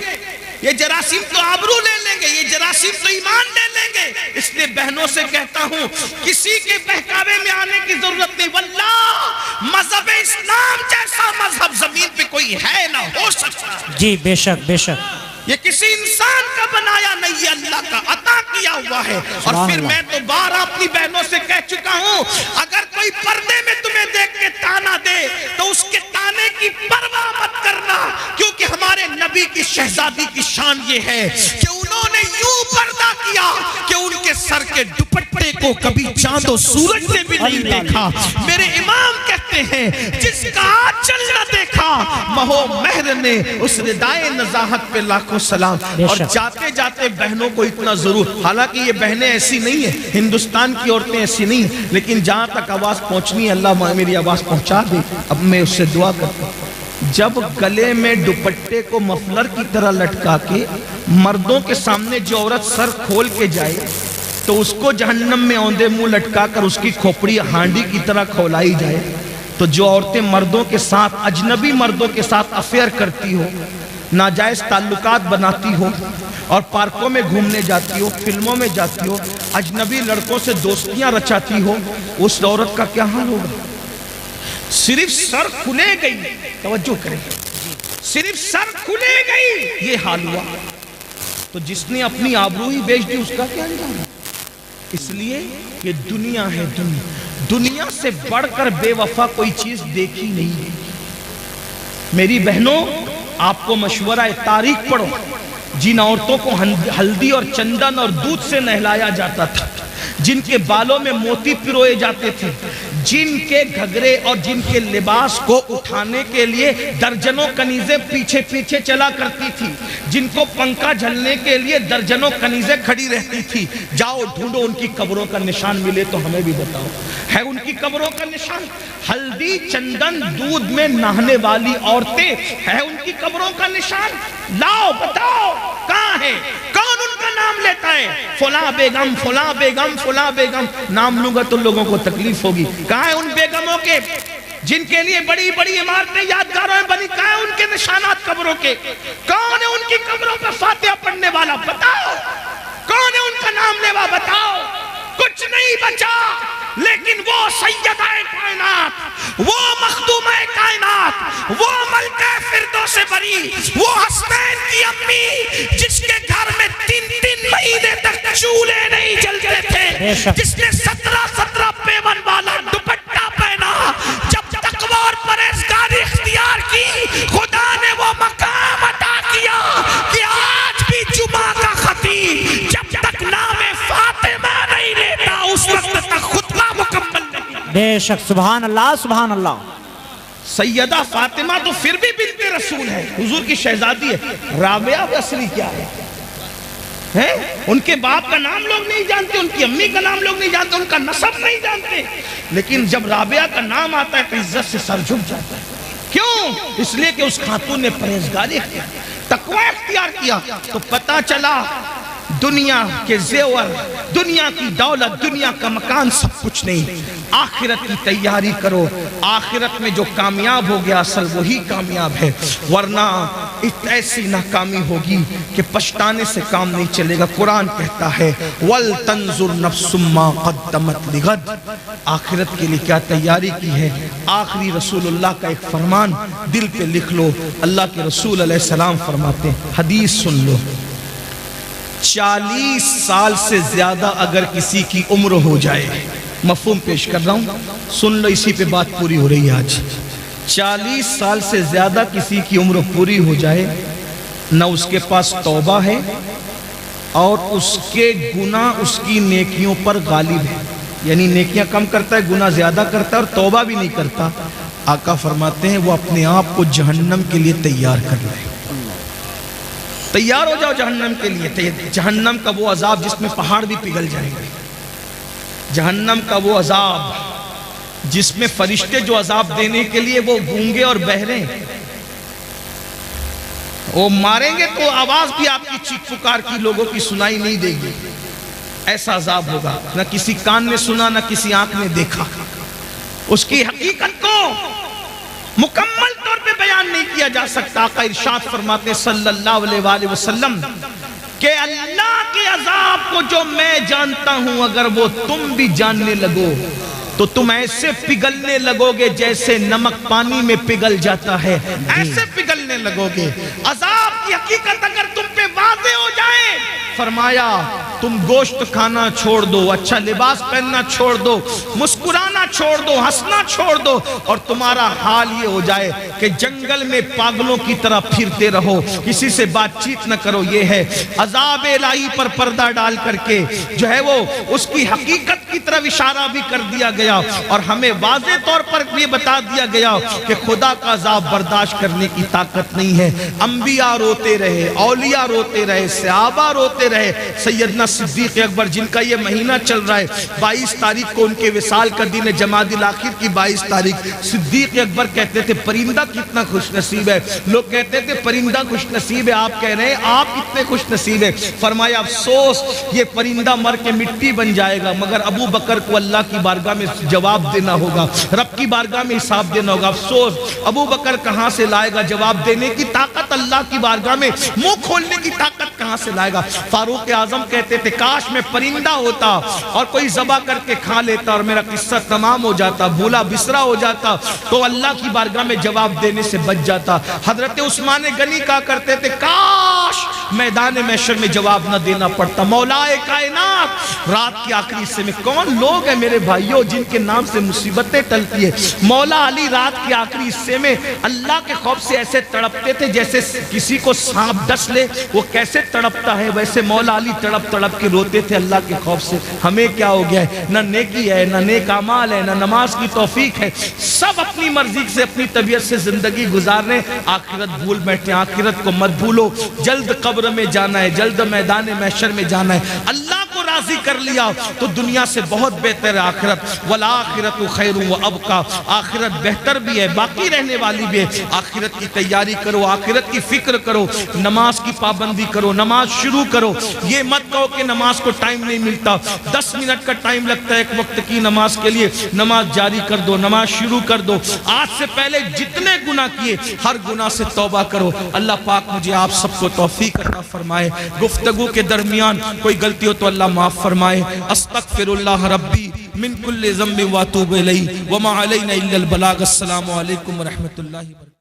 یہ جراثیم تو آبرو لے لیں گے، یہ جراثیم تو ایمان لے لیں گے. اس لیے بہنوں سے کہتا ہوں کسی کے بہکاوے میں آنے کی ضرورت نہیں. واللہ مذہب اسلام جیسا مذہب زمین پہ کوئی ہے نہ ہو سکتا. جی بے شک بے شک. یہ کسی انسان کا بنایا نہیں، یہ اللہ کا عطا کیا ہوا ہے. اور پھر میں تو بار اپنی بہنوں سے کہہ چکا ہوں اگر کوئی پردے میں تمہیں دیکھ کے تانا دے تو اس کے تانے کی پرواہ مت کرنا، کیونکہ ہمارے نبی کی شہزادی کی شان یہ ہے کہ انہوں نے یوں پردہ کیا کہ ان کے سر کے دوپٹے کو کبھی چاند و سورج نے بھی نہیں دیکھا. میرے امام کہتے ہیں جس کا آنچل نہ دیکھا مہو مہر نے اس ردائے نزاہت پہ لاکھوں سلام. اور جاتے جاتے بہنوں کو اتنا ضرور، حالانکہ یہ بہنیں ایسی نہیں ہیں، ہندوستان کی عورتیں ایسی نہیں ہیں، لیکن جہاں تک آواز پہنچنی ہے اللہ میری آواز پہنچا دے. اب میں اس سے دعا کرتا ہوں جب گلے میں دوپٹے کو مفلر کی طرح لٹکا کے مردوں کے سامنے جو عورت سر کھول کے جائے تو اس کو جہنم میں اوندے منہ لٹکا کر اس کی کھوپڑی ہانڈی کی طرح کھولائی جائے. تو جو عورتیں مردوں کے ساتھ، اجنبی مردوں کے ساتھ افیئر کرتی ہو، ناجائز تعلقات بناتی ہو اور پارکوں میں گھومنے جاتی ہو، فلموں میں جاتی ہو، اجنبی لڑکوں سے دوستیاں رچاتی ہو، اس عورت کا کیا حال ہوگا؟ صرف سر کھلے گئی، توجہ کریں، صرف سر کھلے گئی یہ حال ہوا تو جس نے اپنی آبرو ہی بیچ دی اس کا کیا انجام ہے؟ اس لیے یہ دنیا ہے، دنیا سے بڑھ کر بے وفا کوئی چیز دیکھی نہیں ہے. میری بہنوں آپ کو مشورہ ہے، تاریخ پڑھو. جن عورتوں کو ہلدی اور چندن اور دودھ سے نہلایا جاتا تھا، جن کے بالوں میں موتی پروئے جاتے تھے، جن کے گھگرے اور جن کے لباس کو اٹھانے کے لیے درجنوں کنیزیں پیچھے پیچھے چلا کرتی تھی، جن کو پنکھا جھلنے کے لیے درجنوں کنیزیں کھڑی رہتی تھی، جاؤ ڈھونڈو ان کی قبروں کا نشان ملے تو ہمیں بھی بتاؤ ہے ان کی قبروں کا نشان. ہلدی چندن دودھ میں نہانے والی عورتیں ہے ان کی قبروں کا نشان. لاؤ بتاؤ کہاں ہے؟ کون ان کا نام لیتا ہے؟ فلاں بیگم فلاں بیگم فلاں بیگم. نام لوں گا تو لوگوں کو تکلیف ہوگی. کہاں ہے ان بیگموں کے جن کے لیے بڑی بڑی عمارتیں یادگاروں میں بنی؟ کہاں ہے ان کے نشانات قبروں کے؟ کون ہے ان کی قبروں پر فاتحہ پڑھنے والا؟ بتاؤ کون ہے ان کا نام لیوا؟ بتاؤ. کچھ نہیں بچا لیکن وہ سیدہ کائنات، وہ مخدومہ کائنات، وہ ملکہ فردوس بری، وہ حسنین کی امی جس کے گھر میں 3 مہینے تک چولہے نہیں جلتے تھے، جس نے 17 پیون والا دوپٹہ پہنا، جب تقوی اور پرہیزگاری اختیار کی خدا نے وہ مقام عطا کیا کہ آج بھی جمعہ کا خطیب جب تک نام فاطمہ نہیں لیتا اس وقت تک خطبہ مکمل نہیں. بے شک. سبحان اللہ سبحان اللہ. سیدہ فاطمہ تو پھر بھی بنت رسول ہے، حضور کی شہزادی ہے. رابعہ اصلی کیا ہے؟ ہے، ان کے باپ کا نام لوگ نہیں جانتے، ان کی امی کا نام لوگ نہیں جانتے، ان کا نسب نہیں جانتے، لیکن جب رابعہ کا نام آتا ہے تو عزت سے سر جھک جاتا ہے۔ کیوں؟ اس لیے کہ اس خاتون نے پرہیزگاری اختیار، تقوی اختیار کیا، تو پتا چلا دنیا کے زیور، دنیا کی دولت، دنیا کا مکان سب کچھ نہیں، آخرت کی تیاری کرو، آخرت میں جو کامیاب ہو گیا اصل وہی کامیاب ہے، ورنہ ایسی ناکامی ہوگی کہ پچھتانے سے کام نہیں چلے گا۔ قرآن کہتا ہے وَلْتَنْظُرْ نَفْسٌ مَا قَدَّمَتْ لِغَدٍ، آخرت کے لیے کیا تیاری کی ہے۔ آخری رسول اللہ کا ایک فرمان دل پہ لکھ لو، اللہ کے رسول علیہ السلام فرماتے ہیں، حدیث سن لو، 40 سال سے زیادہ اگر کسی کی عمر ہو جائے، مفہوم پیش کر رہا ہوں، سن لو، اسی پہ بات پوری ہو رہی ہے آج۔ 40 سال سے زیادہ کسی کی عمر پوری ہو جائے، نہ اس کے پاس توبہ ہے اور اس کے گناہ اس کی نیکیوں پر غالب ہے، یعنی نیکیاں کم کرتا ہے، گناہ زیادہ کرتا ہے اور توبہ بھی نہیں کرتا، آقا فرماتے ہیں وہ اپنے آپ کو جہنم کے لیے تیار کر لے۔ تیار ہو جاؤ جہنم کے لیے، جہنم کا وہ عذاب جس میں پہاڑ بھی پگھل جائیں گے، جہنم کا وہ عذاب جس میں فرشتے جو عذاب دینے کے لیے وہ گونگے اور بہرے ہیں، وہ ماریں گے تو آواز بھی آپ کی چیخ پکار کی لوگوں کی سنائی نہیں دے گی، ایسا عذاب ہوگا، نہ کسی کان نے سنا نہ کسی آنکھ نے دیکھا۔ اس کی حقیقت کو مکمل طور پہ بیان نہیں کیا جا سکتا۔ آقا ارشاد فرماتے ہیں صلی اللہ علیہ وآلہ وسلم کہ اللہ کے عذاب کو جو میں جانتا ہوں اگر وہ تم بھی جاننے لگو تو تم ایسے پگھلنے لگو گے جیسے نمک پانی میں پگھل جاتا ہے، ایسے پگھلنے لگو گے۔ عذاب کی حقیقت اگر تم پہ واضح ہو جائے، فرمایا تم گوشت کھانا چھوڑ دو، اچھا لباس پہننا چھوڑ دو، مسکرانا چھوڑ دو، ہنسنا چھوڑ دو، اور تمہارا حال یہ ہو جائے کہ جنگل میں پاگلوں کی طرح پھرتے رہو، کسی سے بات چیت نہ کرو۔ یہ ہے عذاب الہی پر پردہ ڈال کر کے جو ہے وہ اس کی حقیقت کی طرف اشارہ بھی کر دیا گیا اور ہمیں واضح طور پر یہ بتا دیا گیا کہ خدا کا عذاب برداشت کرنے کی طاقت نہیں ہے۔ انبیاء روتے رہے، اولیاء روتے رہے، صحابہ روتے رہے، سیدنا صدیق اکبر جن کا یہ مہینہ چل رہا ہے، 22 تاریخ کو ان کے وصال کا دن ہے، جمادی الاخر کی 22 تاریخ، صدیق اکبر کہتے تھے پرندہ کتنا خوش نصیب ہے، لوگ کہتے تھے پرندہ خوش نصیب ہے، آپ کہہ رہے ہیں آپ کتنے خوش نصیب ہے۔ فرمایا افسوس یہ پرندہ مر کے مٹی بن جائے گا، مگر ابو بکر کو اللہ کی بارگاہ میں جواب دینا ہوگا، رب کی بارگاہ میں حساب دینا ہوگا۔ افسوس ابو بکر کہاں سے لائے گا جواب دینے کی طاقت، اللہ کی بارگاہ میں منہ کھولنے کی طاقت کہاں سے لائے گا۔ فاروق اعظم کہتے تھے کاش میں پرندہ ہوتا اور کوئی ذبح کر کے کھا لیتا اور میرا قصہ تمام ہو جاتا، بھولا بسرا ہو جاتا تو اللہ کی بارگاہ میں جواب دینے سے بچ جاتا۔ حضرت عثمان غنی کہا کرتے تھے کاش میدان محشر میں جواب نہ دینا پڑتا۔ مولا کائنات رات کی آخری حصے میں کون لوگ ہیں میرے بھائیوں جن کے نام سے مصیبتیں ٹلتی ہے؟ مولا علی رات کی آخری حصے میں اللہ کے خوف سے ایسے تڑپتے تھے جیسے کسی کو سانپ ڈس لے وہ کیسے تڑپتا ہے، ویسے مولا علی تڑپ تڑپ کے روتے تھے اللہ کے خوف سے۔ ہمیں کیا ہو گیا ہے؟ نہ نیکی ہے، نہ نیک اعمال ہے، نہ نماز کی توفیق ہے، سب اپنی مرضی سے اپنی طبیعت سے زندگی گزار رہے ہیں، آخرت بھول بیٹھے۔ آخرت کو مت بھولو، جلد قبر میں جانا ہے، جلد میدان محشر میں جانا ہے۔ اللہ کو راضی کر لیا تو دنیا سے بہت بہتر ہے آخرت۔ والآخرت خیر و ابقا، آخرت بہتر بھی ہے، باقی رہنے والی بھی ہے۔ آخرت کی تیاری کرو، آخرت کی فکر کرو، نماز کی پابندی کرو، نماز شروع کرو۔ یہ مت کہو کہ نماز کو ٹائم نہیں ملتا، 10 منٹ کا ٹائم لگتا ہے ایک وقت کی نماز کے لیے، نماز جاری کر دو، نماز شروع کر دو۔ آج سے پہلے جتنے گناہ کیے ہر گناہ سے توبہ کرو۔ اللہ پاک مجھے آپ سب کو توفیق عطا فرمائے۔ گفتگو کے درمیان کوئی غلطی ہو تو اللہ معاف فرمائے۔ استغفر اللہ ربی من کل ذنب واتوب الیہ وما علینا الا البلاغ۔ السلام علیکم ورحمۃ اللہ وبرکاتہ۔